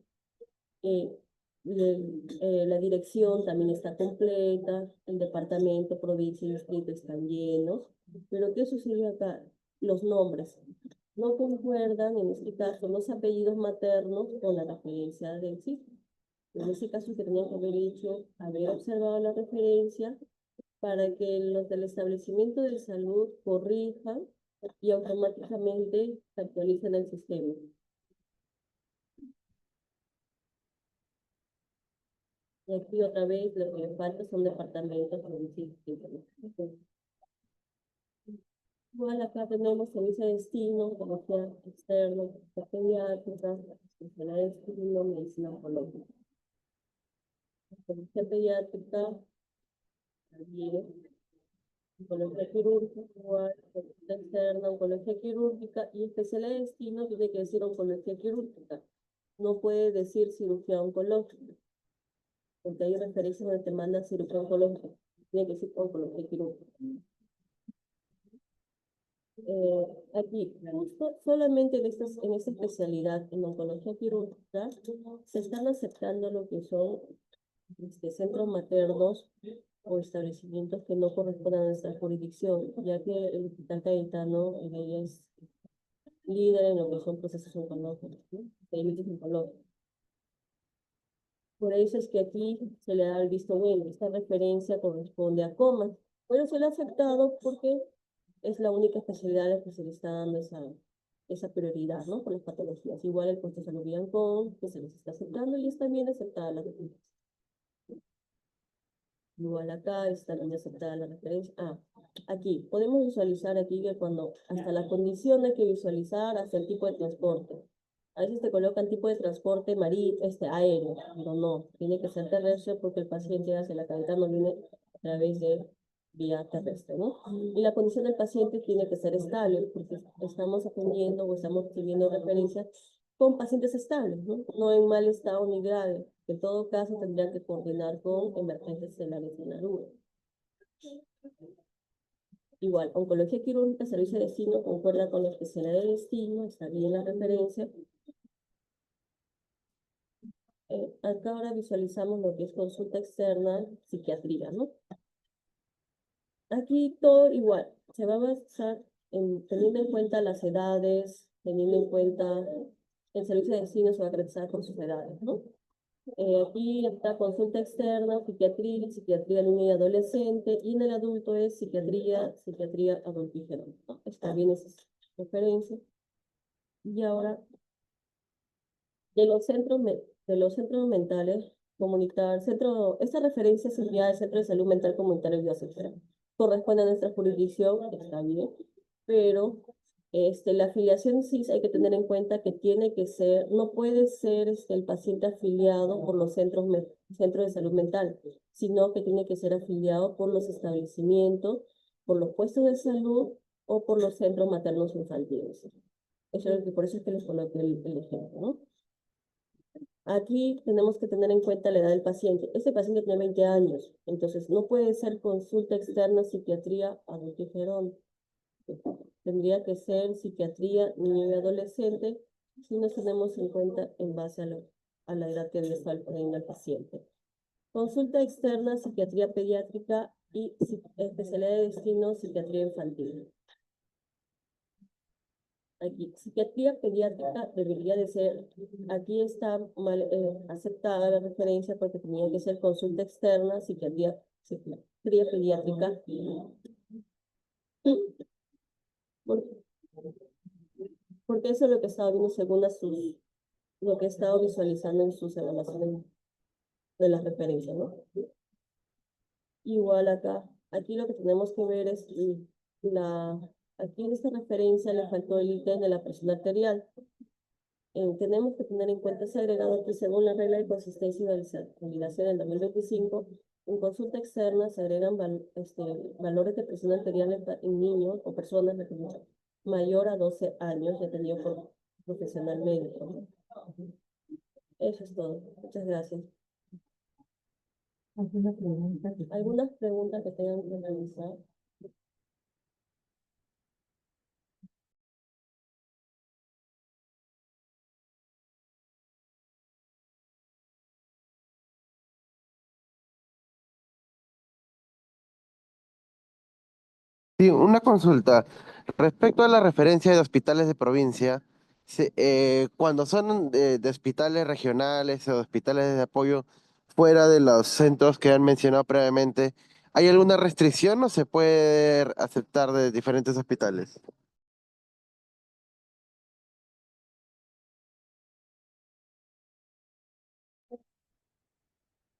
la dirección también está completa, el departamento, provincia y distrito están llenos, pero ¿qué sucedió acá? Los nombres no concuerdan, en este caso, los apellidos maternos con la referencia del sitio. En ese caso, que tenían que haber hecho, haber observado la referencia para que los del establecimiento de salud corrijan y automáticamente se actualicen el sistema. Y aquí otra vez lo que me falta son departamentos, provincias y distritos. Igual acá tenemos servicio de destino, oncología externa, pediátrica, especialidad de destino, medicina oncológica. Oncología pediátrica, también, oncología quirúrgica, igual, consulta externa, oncología quirúrgica y especialidad de destino tiene que decir oncología quirúrgica. No puede decir cirugía oncológica, porque hay referencias donde te manda cirugía oncológica. Tiene que decir oncología quirúrgica. Aquí, justo solamente en esta especialidad, en oncología quirúrgica, se están aceptando lo que son centros maternos o establecimientos que no correspondan a nuestra jurisdicción, ya que el Hospital Cayetano es líder en lo que son procesos oncológicos, ¿no? Servicios oncológicos. Por eso es que aquí se le da el visto bueno, esta referencia corresponde a coma. Bueno, se le ha aceptado porque es la única especialidad a la que se le está dando esa prioridad, ¿no? Por las patologías. Igual el puesto de salud Biancón, que se les está aceptando y está bien aceptada la referencia. Igual acá está bien aceptada la referencia. Ah, aquí, podemos visualizar aquí que cuando hasta la condición hay que visualizar hasta el tipo de transporte. A veces te colocan tipo de transporte aéreo, pero no, tiene que ser terrestre porque el paciente hacia la cavidad no viene a través de vía terrestre, ¿no? Y la condición del paciente tiene que ser estable porque estamos atendiendo o estamos teniendo referencias con pacientes estables, ¿no? No en mal estado ni grave. En todo caso, tendrían que coordinar con emergencias estelares de la nube. Igual, oncología quirúrgica, servicio de destino, concuerda con la especialidad de destino, está bien la referencia. Acá ahora visualizamos lo que es consulta externa, psiquiatría, ¿no? Aquí todo igual, se va a basar teniendo en cuenta las edades, teniendo en cuenta el servicio de destino se va a caracterizar por sus edades, ¿no? Aquí está consulta externa, psiquiatría niño y adolescente, y en el adulto es psiquiatría adultígena, ¿no? Está bien esas referencias. Y ahora, de los centros mentales comunitarios, esta referencia es enviada al Centro de Salud Mental Comunitario Biosfera. Corresponde a nuestra jurisdicción, está bien, pero la afiliación sí hay que tener en cuenta que tiene que ser, no puede ser el paciente afiliado por los centros de salud mental, sino que tiene que ser afiliado por los establecimientos, por los puestos de salud o por los centros maternos infantiles. Por eso es que les coloqué el ejemplo, ¿no? Aquí tenemos que tener en cuenta la edad del paciente. Este paciente tiene 20 años, entonces no puede ser consulta externa psiquiatría adulto. Tendría que ser psiquiatría niño y adolescente si nos tenemos en cuenta en base a la edad que debe estar poniendo el paciente. Consulta externa, psiquiatría pediátrica y especialidad de destino, psiquiatría infantil. Aquí, psiquiatría pediátrica debería de ser, aquí está mal aceptada la referencia porque tenía que ser consulta externa, psiquiatría pediátrica. Porque eso es lo que estaba viendo según lo que he estado visualizando en sus evaluaciones de las referencias, ¿no? Igual acá, aquí lo que tenemos que ver es aquí en esta referencia le faltó el ítem de la presión arterial. Tenemos que tener en cuenta ese agregado que según la regla de consistencia y validación del 2025, en consulta externa se agregan valores de presión arterial en niños o personas mayor a 12 años atendido por profesional médico. Eso es todo. Muchas gracias. ¿Algunas preguntas que tengan que realizar? Sí, una consulta. Respecto a la referencia de hospitales de provincia, cuando son de hospitales regionales o de hospitales de apoyo fuera de los centros que han mencionado previamente, ¿hay alguna restricción o se puede aceptar de diferentes hospitales?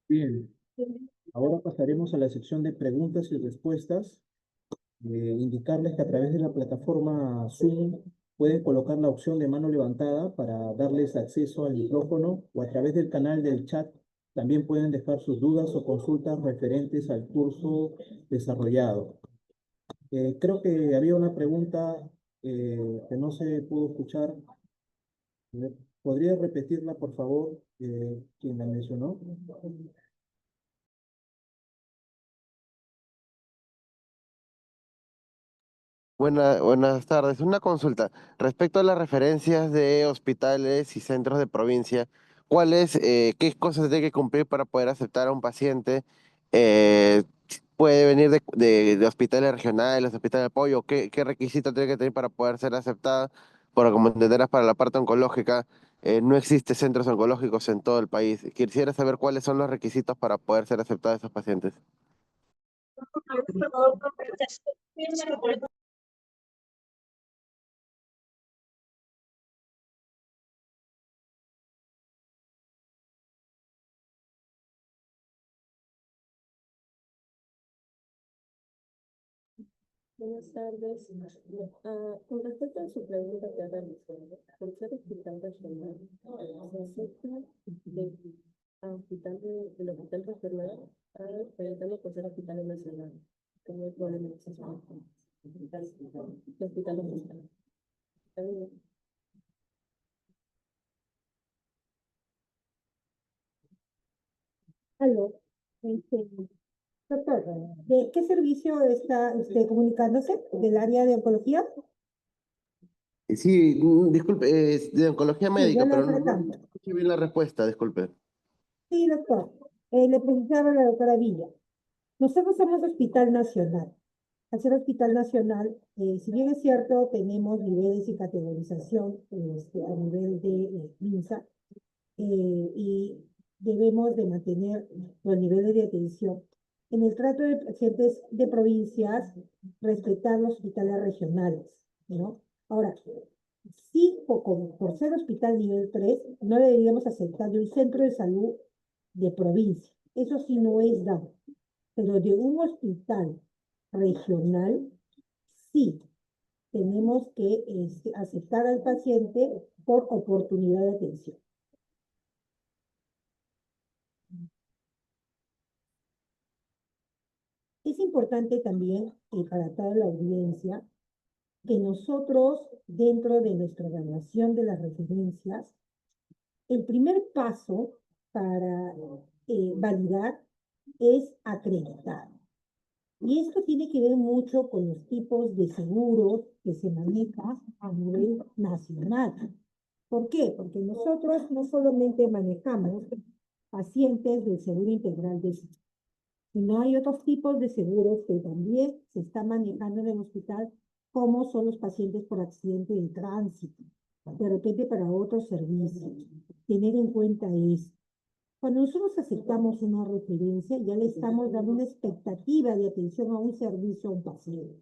Bien, ahora pasaremos a la sección de preguntas y respuestas. Indicarles que a través de la plataforma Zoom pueden colocar la opción de mano levantada para darles acceso al micrófono o a través del canal del chat también pueden dejar sus dudas o consultas referentes al curso desarrollado. Creo que había una pregunta que no se pudo escuchar. ¿Podría repetirla, por favor, quien la mencionó? Buenas tardes. Una consulta. Respecto a las referencias de hospitales y centros de provincia, qué cosas se tiene que cumplir para poder aceptar a un paciente? Eh, ¿Puede venir de hospitales regionales, hospitales de apoyo? ¿Qué requisitos tiene que tener para poder ser aceptada? Porque como entenderás, para la parte oncológica, no existe centros oncológicos en todo el país. Quisiera saber cuáles son los requisitos para poder ser aceptados esos pacientes. Buenas tardes. Con respecto a su pregunta que ha realizado, por ser hospital regional, se acepta del hospital regional a Cayetano por ser hospital nacional, que no hay problema en ese sentido. Hospital nacional. ¿Está bien? Aló, este, doctor, ¿de qué servicio está usted comunicándose? ¿Del área de oncología? Sí, disculpe, es de oncología Sí, yo médica, le pero no tratando. escuché bien la respuesta, disculpe. Sí, doctor. Le preguntaba a la doctora Villa. Nosotros somos Hospital Nacional. Al ser Hospital Nacional, si bien es cierto, tenemos niveles y categorización a nivel de MINSA, y debemos de mantener los niveles de atención. En el trato de pacientes de provincias, respetar los hospitales regionales, ¿no? Ahora, sí, por ser hospital nivel 3, no deberíamos aceptar de un centro de salud de provincia. Eso sí no es dado. Pero de un hospital regional, sí, tenemos que aceptar al paciente por oportunidad de atención. Es importante también, para toda la audiencia, que nosotros, dentro de nuestra evaluación de las referencias, el primer paso para validar es acreditar. Y esto tiene que ver mucho con los tipos de seguros que se manejan a nivel nacional. ¿Por qué? Porque nosotros no solamente manejamos pacientes del Seguro Integral de Salud, sino hay otros tipos de seguros que también se están manejando en el hospital, como son los pacientes por accidente de tránsito, de repente para otros servicios. Tener en cuenta esto. Cuando nosotros aceptamos una referencia, ya le estamos dando una expectativa de atención a un servicio a un paciente.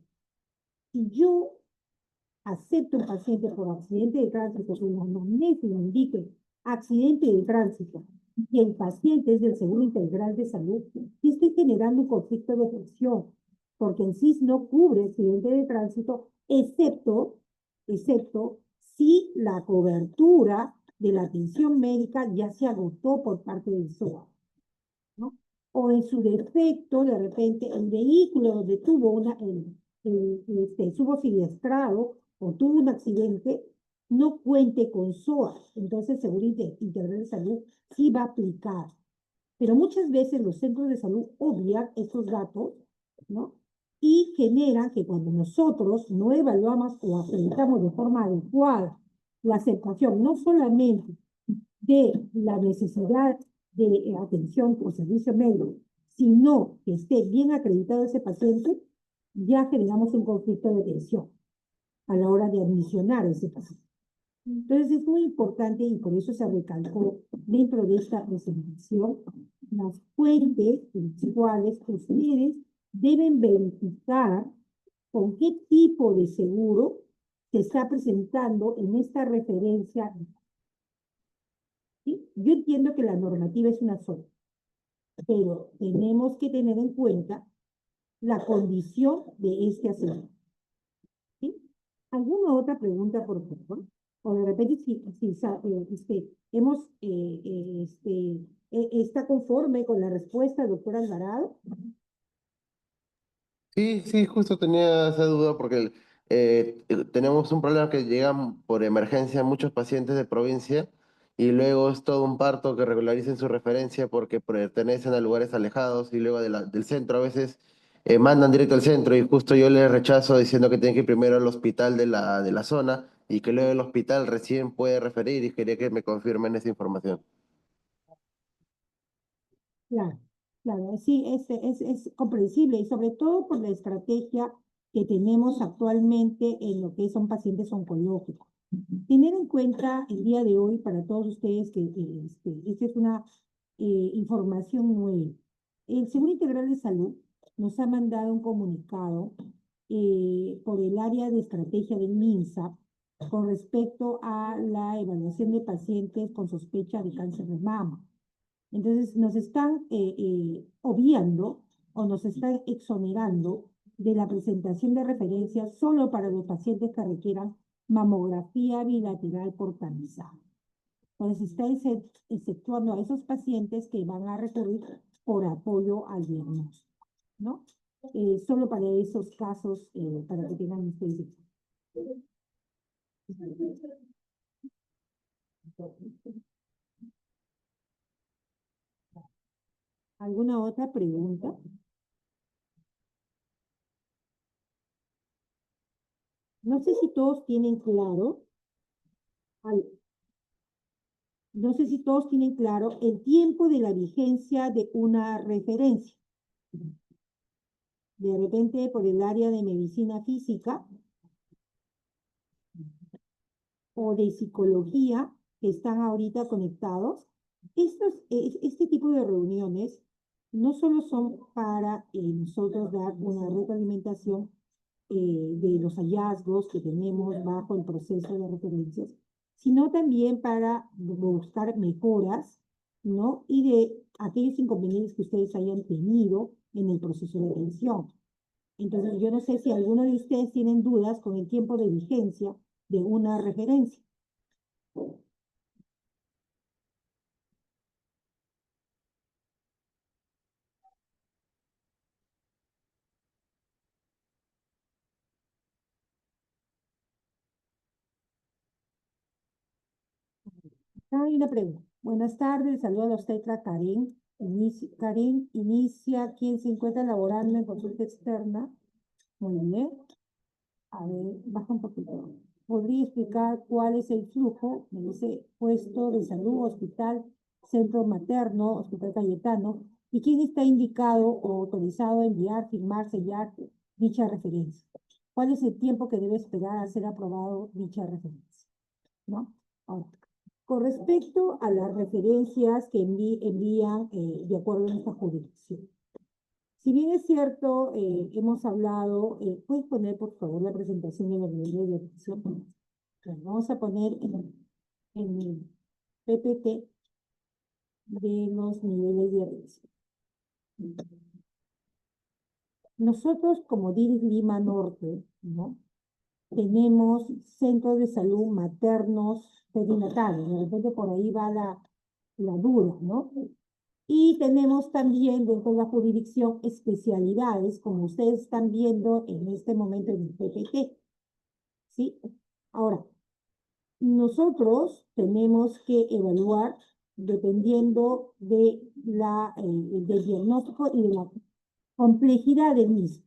Si yo acepto un paciente por accidente de tránsito, que la anamnesis me indique accidente de tránsito, y el paciente es del Seguro Integral de Salud, y estoy generando un conflicto de atención, porque el SIS no cubre accidente de tránsito, excepto si la cobertura de la atención médica ya se agotó por parte del SOA, ¿no? O en su defecto, de repente, el vehículo donde tuvo estuvo siniestrado o tuvo un accidente, no cuente con SOA. Entonces, Seguro Integral de Salud sí va a aplicar. Pero muchas veces los centros de salud obvian estos datos, ¿no? Y generan que cuando nosotros no evaluamos o acreditamos de forma adecuada la aceptación, no solamente de la necesidad de atención por servicio médico, sino que esté bien acreditado ese paciente, ya generamos un conflicto de atención a la hora de admisionar a ese paciente. Entonces es muy importante, y por eso se recalcó dentro de esta presentación, las fuentes principales que ustedes deben verificar con qué tipo de seguro se está presentando en esta referencia. ¿Sí? Yo entiendo que la normativa es una sola, pero tenemos que tener en cuenta la condición de este asesor. ¿Sí? ¿Alguna otra pregunta, por favor? O de repente, ¿está conforme con la respuesta, doctor Alvarado? Sí, sí, justo tenía esa duda porque tenemos un problema que llegan por emergencia muchos pacientes de provincia y luego es todo un parto que regularicen su referencia porque pertenecen a lugares alejados y luego del centro a veces mandan directo al centro y justo yo les rechazo diciendo que tienen que ir primero al hospital de la zona y que luego el hospital recién puede referir y quería que me confirmen esa información. Claro, claro, sí, es comprensible y sobre todo por la estrategia que tenemos actualmente en lo que son pacientes oncológicos. Tener en cuenta el día de hoy para todos ustedes que esta es una información nueva. El Seguro Integral de Salud nos ha mandado un comunicado por el área de estrategia del MINSA con respecto a la evaluación de pacientes con sospecha de cáncer de mama. Entonces nos están obviando o nos están exonerando de la presentación de referencias solo para los pacientes que requieran mamografía bilateral por tamizado. Entonces, está exceptuando a esos pacientes que van a recurrir por apoyo al diagnóstico, ¿no? Solo para esos casos, para que tengan ustedes. ¿Alguna otra pregunta? No sé si todos tienen claro, no sé si todos tienen claro el tiempo de la vigencia de una referencia. De repente, por el área de medicina física o de psicología, que están ahorita conectados, este tipo de reuniones no solo son para nosotros dar una retroalimentación de los hallazgos que tenemos bajo el proceso de referencias, sino también para buscar mejoras, ¿no? Y de aquellos inconvenientes que ustedes hayan tenido en el proceso de atención. Entonces, yo no sé si alguno de ustedes tienen dudas con el tiempo de vigencia de una referencia. Hay una pregunta. Buenas tardes, saludos a usted, Karen. Karen inicia quien se encuentra laborando en consulta externa. Muy bien. A ver, baja un poquito. ¿Podría explicar cuál es el flujo? Me dice puesto de salud, hospital, centro materno, hospital Cayetano. ¿Y quién está indicado o autorizado a enviar, firmar, sellar dicha referencia? ¿Cuál es el tiempo que debe esperar a ser aprobado dicha referencia? ¿No? Ahora, con respecto a las referencias que envían de acuerdo a esta jurisdicción. Si bien es cierto, hemos hablado, ¿puedes poner por favor la presentación de los niveles de atención? Bueno, vamos a poner en el PPT de los niveles de atención. Nosotros, como DIRIS Lima Norte, ¿no? Tenemos centros de salud maternos perinatales. De repente por ahí va la duda, ¿no? Y tenemos también dentro de la jurisdicción especialidades, como ustedes están viendo en este momento en el PPT. ¿Sí? Ahora, nosotros tenemos que evaluar dependiendo de del diagnóstico y de la complejidad del mismo,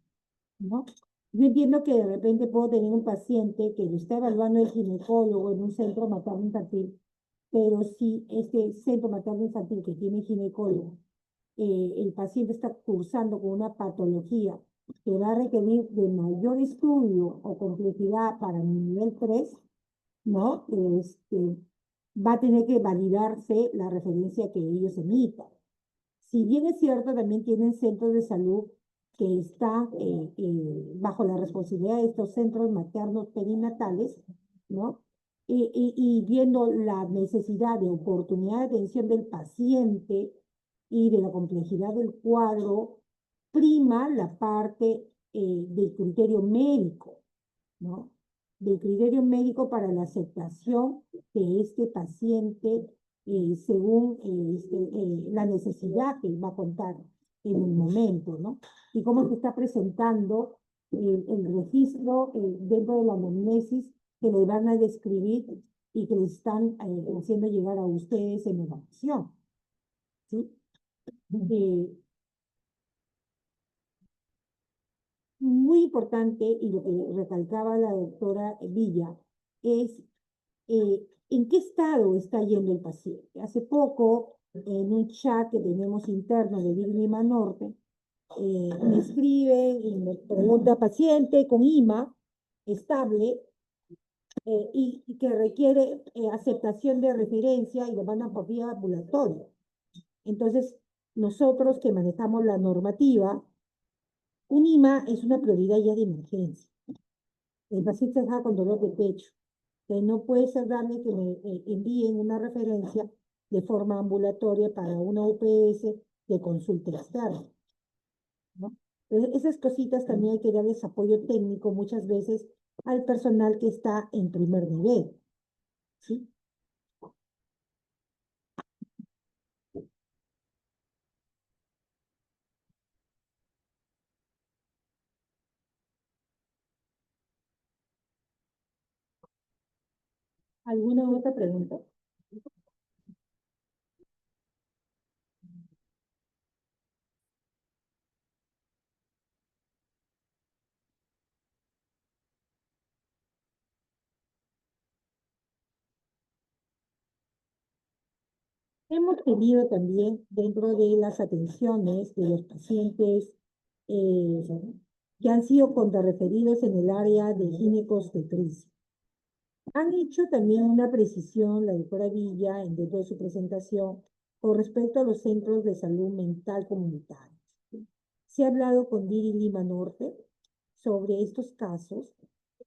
¿no? Yo entiendo que de repente puedo tener un paciente que lo está evaluando el ginecólogo en un centro materno infantil, pero si este centro materno infantil que tiene ginecólogo, el paciente está cursando con una patología que va a requerir de mayor estudio o complejidad para el nivel 3, ¿no? Va a tener que validarse la referencia que ellos emitan. Si bien es cierto, también tienen centros de salud que están bajo la responsabilidad de estos centros maternos perinatales, ¿no? Y viendo la necesidad de oportunidad de atención del paciente y de la complejidad del cuadro, prima la parte del criterio médico, ¿no? Del criterio médico para la aceptación de este paciente según la necesidad que va a contar en el momento, ¿no? Y cómo se está presentando el registro dentro de la anamnesis que les van a describir y que les están haciendo llegar a ustedes en evaluación, ¿sí? Muy importante, y lo que recalcaba la doctora Villa, es en qué estado está yendo el paciente. Hace poco, en un chat que tenemos interno de DIRIS Lima Norte, me escriben y me pregunta paciente con IMA estable y que requiere aceptación de referencia y lo mandan por vía ambulatoria. Entonces, nosotros que manejamos la normativa, un IMA es una prioridad ya de emergencia. El paciente está con dolor de pecho. No puede ser grande que me envíen una referencia de forma ambulatoria para una UPS de consulta externa, ¿no? Entonces, esas cositas también hay que darles apoyo técnico muchas veces al personal que está en primer nivel, ¿sí? ¿Alguna otra pregunta? Hemos tenido también dentro de las atenciones de los pacientes eh, que han sido contrarreferidos en el área de ginecobstetricia. Han hecho también una precisión, la doctora Villa, dentro de su presentación, con respecto a los centros de salud mental comunitarios. Se ha hablado con Diri Lima Norte sobre estos casos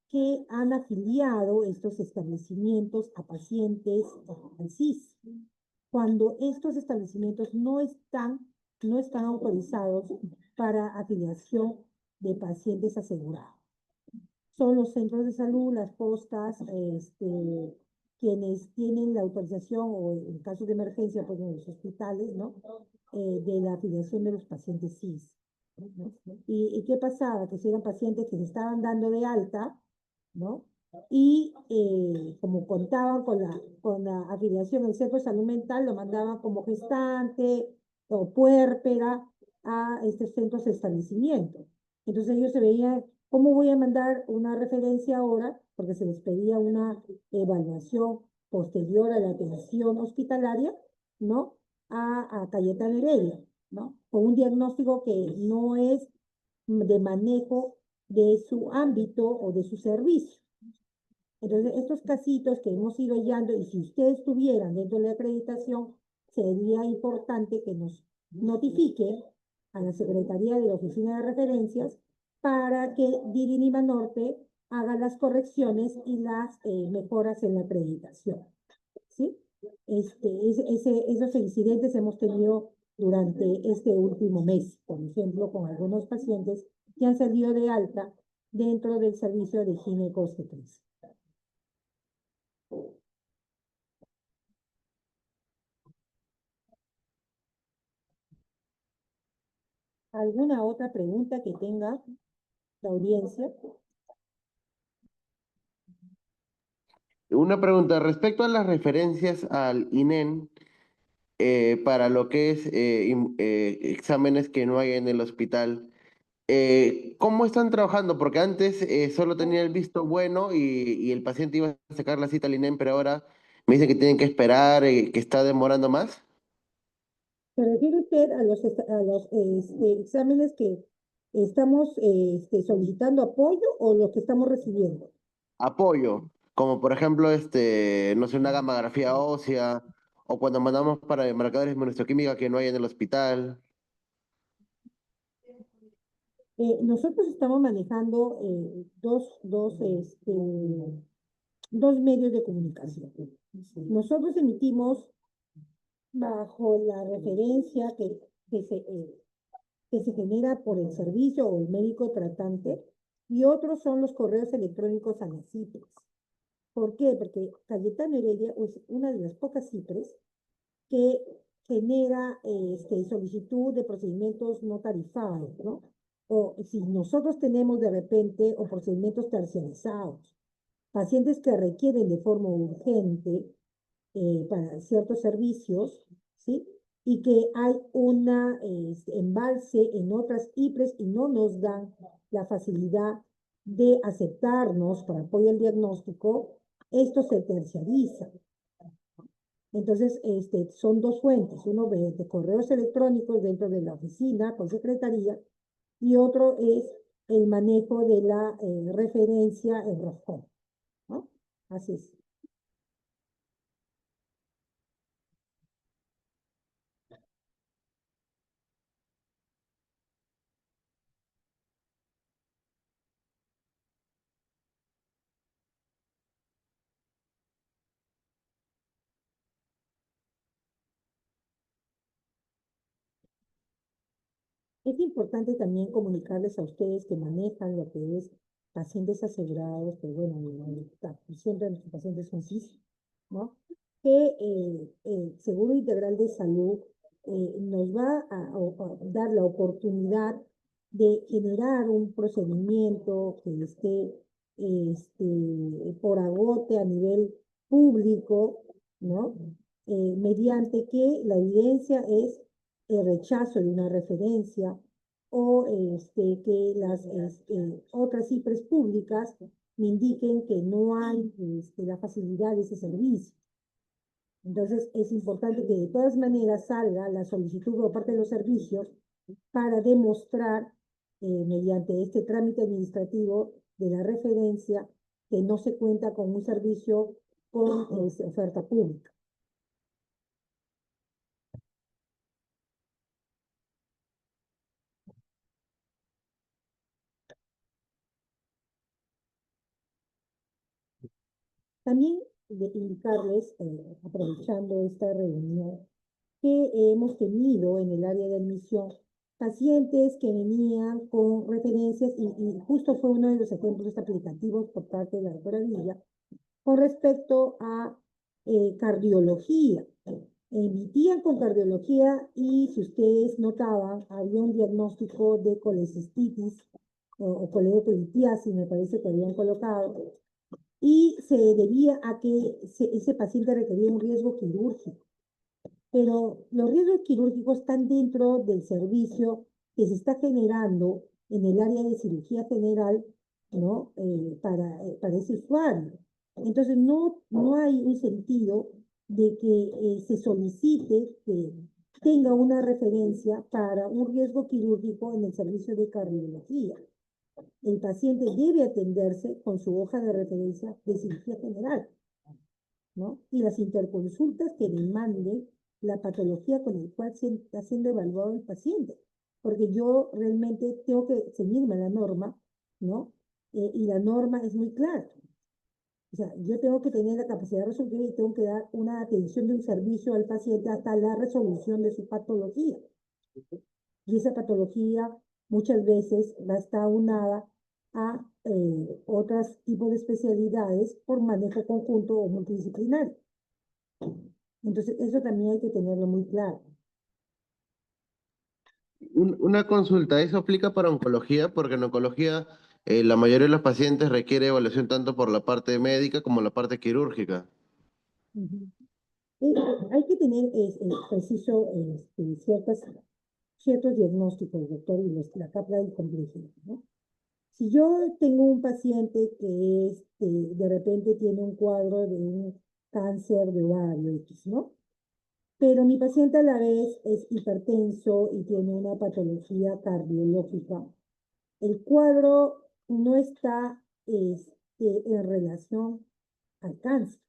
que han afiliado estos establecimientos a pacientes al CIS, cuando estos establecimientos no están autorizados para afiliación de pacientes asegurados. Son los centros de salud, las postas, quienes tienen la autorización o en casos de emergencia, pues en los hospitales, ¿no? De la afiliación de los pacientes CIS. ¿No? ¿Y qué pasaba? Que si eran pacientes que se estaban dando de alta, ¿no? Y como contaban con la afiliación del centro de salud mental, lo mandaban como gestante o puérpera a estos centros de establecimiento. Entonces ellos se veían, ¿cómo voy a mandar una referencia ahora? Porque se les pedía una evaluación posterior a la atención hospitalaria, ¿no? A Cayetano Heredia, ¿no? Con un diagnóstico que no es de manejo de su ámbito o de su servicio. Entonces, estos casitos que hemos ido hallando, y si ustedes estuvieran dentro de la acreditación, sería importante que nos notifique a la Secretaría de la Oficina de Referencias para que Diri Lima Norte haga las correcciones y las mejoras en la acreditación. ¿Sí? Esos incidentes hemos tenido durante este último mes, por ejemplo, con algunos pacientes que han salido de alta dentro del servicio de ginecobstetricia. ¿Alguna otra pregunta que tenga la audiencia? Una pregunta respecto a las referencias al INEN para lo que es exámenes que no hay en el hospital. ¿Cómo están trabajando? Porque antes solo tenía el visto bueno y el paciente iba a sacar la cita al INEM, pero ahora me dicen que tienen que esperar, que está demorando más. ¿Se refiere usted a los exámenes que estamos solicitando apoyo o los que estamos recibiendo? Apoyo, como por ejemplo, no sé, una gamografía ósea, o cuando mandamos para marcadores de inmunohistoquímica que no hay en el hospital. Nosotros estamos manejando dos medios de comunicación. Nosotros emitimos bajo la referencia que se, eh, que se genera por el servicio o el médico tratante, y otros son los correos electrónicos a las CIPRES. ¿Por qué? Porque Cayetano Heredia es una de las pocas CIPRES que genera solicitud de procedimientos no tarifados, ¿no? O si nosotros tenemos de repente o procedimientos terciarizados, pacientes que requieren de forma urgente para ciertos servicios, ¿sí? Y que hay una embalse en otras IPRES y no nos dan la facilidad de aceptarnos para apoyo al diagnóstico, esto se terciariza. Entonces, son dos fuentes, uno de correos electrónicos dentro de la oficina con secretaría y otro es el manejo de la referencia en ROSCOM, ¿no? Así es. Es importante también comunicarles a ustedes que manejan lo que es pacientes asegurados, que bueno, siempre nuestros pacientes son CIS, ¿no? Que el Seguro Integral de Salud nos va a dar la oportunidad de generar un procedimiento que esté por agote a nivel público, ¿no? Mediante que la evidencia es el rechazo de una referencia o que las otras cifras públicas me indiquen que no hay la facilidad de ese servicio. Entonces, es importante que de todas maneras salga la solicitud por parte de los servicios para demostrar, mediante este trámite administrativo de la referencia, que no se cuenta con un servicio con oferta pública. También de indicarles, aprovechando esta reunión, que hemos tenido en el área de admisión pacientes que venían con referencias, y justo fue uno de los ejemplos aplicativos por parte de la doctora Villa, con respecto a cardiología. Emitían con cardiología y, si ustedes notaban, había un diagnóstico de colecistitis o coledocolitiasis, me parece que habían colocado, y se debía a que ese paciente requería un riesgo quirúrgico. Pero los riesgos quirúrgicos están dentro del servicio que se está generando en el área de cirugía general, ¿no? Para ese usuario. Entonces, no hay un sentido de que se solicite que tenga una referencia para un riesgo quirúrgico en el servicio de cardiología. El paciente debe atenderse con su hoja de referencia de cirugía general, ¿no? Y las interconsultas que demanden la patología con la cual se está siendo evaluado el paciente. Porque yo realmente tengo que seguirme la norma, ¿no? Y la norma es muy clara. O sea, yo tengo que tener la capacidad resolutiva y tengo que dar una atención de un servicio al paciente hasta la resolución de su patología. Y esa patología muchas veces va a estar aunada a otros tipos de especialidades por manejo conjunto o multidisciplinario. Entonces, eso también hay que tenerlo muy claro. Una consulta, ¿eso aplica para oncología? Porque en oncología la mayoría de los pacientes requiere evaluación tanto por la parte médica como la parte quirúrgica. Hay que tener preciso ciertos diagnósticos, doctor, y la capa de complejidad, ¿no? Si yo tengo un paciente que de repente tiene un cuadro de un cáncer de ovario X, ¿no? Pero mi paciente a la vez es hipertenso y tiene una patología cardiológica. El cuadro no está en relación al cáncer,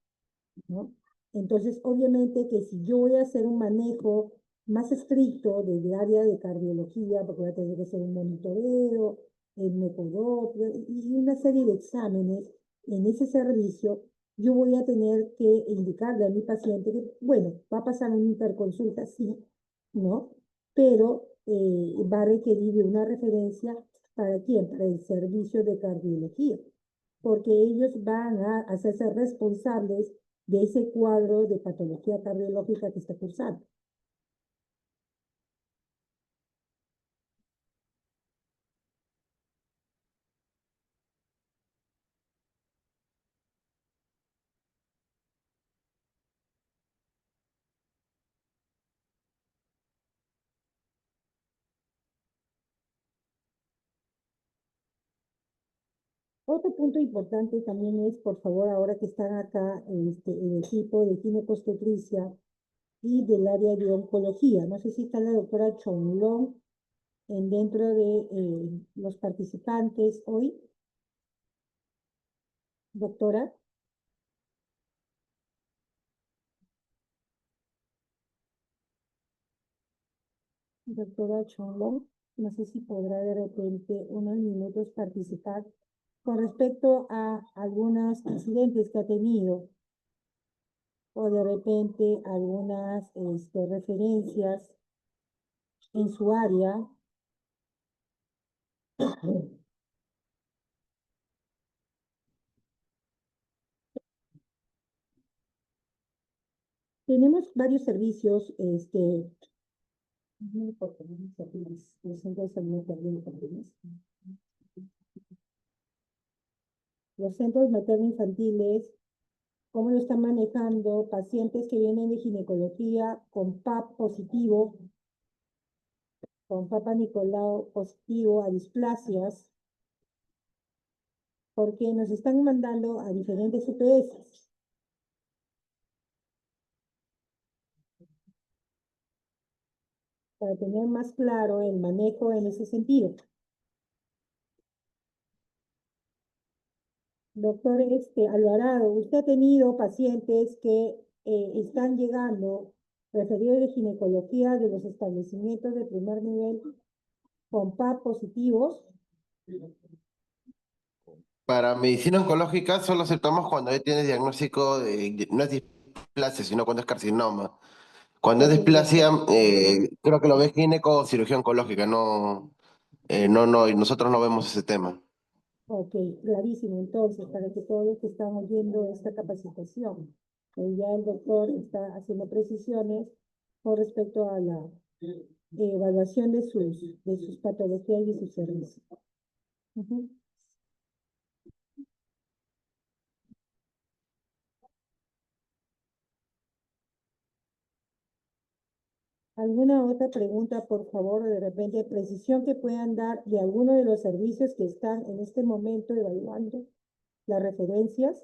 ¿no? Entonces, obviamente que si yo voy a hacer un manejo más estricto del área de cardiología, porque voy a tener que hacer un monitoreo, el mepodoppler y una serie de exámenes en ese servicio, yo voy a tener que indicarle a mi paciente que, bueno, va a pasar una interconsulta, sí, ¿no? Pero va a requerir de una referencia ¿para quién? Para el servicio de cardiología, porque ellos van a hacerse responsables de ese cuadro de patología cardiológica que está cursando. Otro punto importante también es, por favor, ahora que están acá el equipo de ginecobstetricia y del área de oncología. No sé si está la doctora Chonglong dentro de los participantes hoy. Doctora. Doctora Chonglong, no sé si podrá de repente unos minutos participar con respecto a algunos incidentes que ha tenido o de repente algunas referencias en su área Tenemos varios servicios, porque vamos a hacer los centros de salud materno-infantiles. Los centros materno-infantiles, ¿cómo lo están manejando? Pacientes que vienen de ginecología con PAP positivo, con Papa Nicolau positivo a displasias, porque nos están mandando a diferentes UPS. Para tener más claro el manejo en ese sentido. Doctor Alvarado, usted ha tenido pacientes que están llegando referidos de ginecología de los establecimientos de primer nivel con PAP positivos. Para medicina oncológica solo aceptamos cuando ya tienes diagnóstico de, no es displasia, sino cuando es carcinoma. Cuando es Ok, displasia, doctor. creo que lo ves gineco o cirugía oncológica, no, y nosotros no vemos ese tema. Ok, clarísimo. Entonces, para que todos los que están oyendo esta capacitación, ya el doctor está haciendo precisiones con respecto a la evaluación de sus patologías y sus servicios. Ujú. ¿Alguna otra pregunta, por favor, de repente, precisión que puedan dar de alguno de los servicios que están en este momento evaluando las referencias?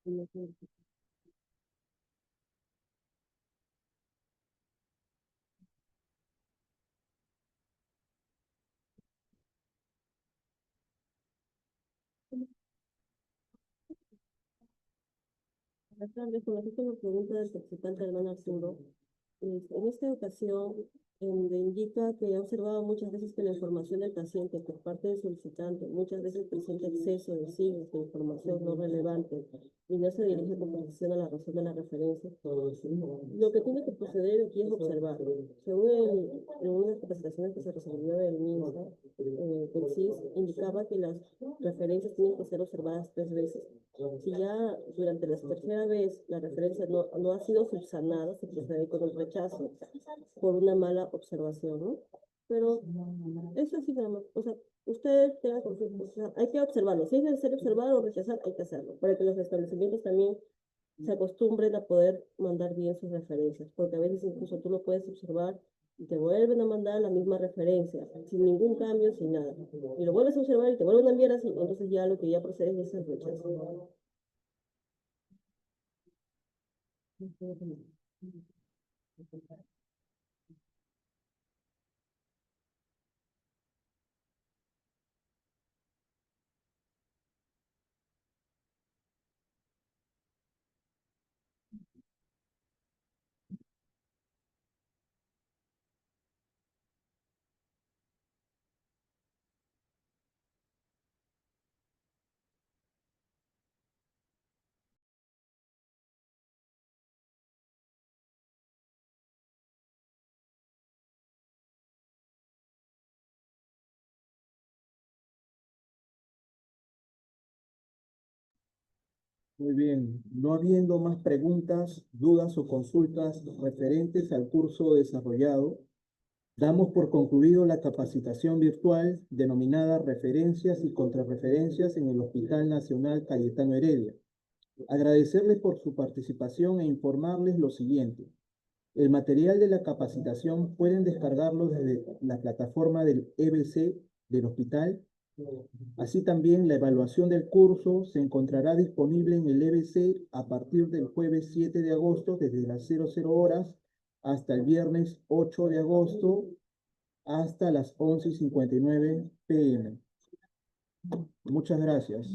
Buenas tardes, con respecto a la pregunta del participante hermano Arturo, en esta ocasión me indica que ha observado muchas veces que la información del paciente por parte del solicitante muchas veces presenta exceso de signos de información no relevante y no se dirige con precisión a la razón de la referencia. Lo que tiene que proceder aquí es observar. Según en una de las capacitaciones que se resolvió del MINSA, el CIS indicaba que las referencias tienen que ser observadas 3 veces. Si ya durante la tercera vez la referencia no ha sido subsanada, se procede con el rechazo por una mala observación, ¿no? Pero eso sí nada más, o sea, ustedes tengan conciencia, o sea, hay que observarlo. Si es necesario observar o rechazar, hay que hacerlo, para que los establecimientos también se acostumbren a poder mandar bien sus referencias, porque a veces incluso tú lo puedes observar y te vuelven a mandar la misma referencia, sin ningún cambio, sin nada. Y lo vuelves a observar y te vuelven a enviar así, entonces ya lo que ya procede es el rechazo. Muy bien, no habiendo más preguntas, dudas o consultas referentes al curso desarrollado, damos por concluido la capacitación virtual denominada Referencias y Contrarreferencias en el Hospital Nacional Cayetano Heredia. Agradecerles por su participación e informarles lo siguiente. El material de la capacitación pueden descargarlo desde la plataforma del EBC del hospital Así también la evaluación del curso se encontrará disponible en el EBC a partir del jueves 7 de agosto desde las 00 horas hasta el viernes 8 de agosto hasta las 11:59 p.m. Muchas gracias.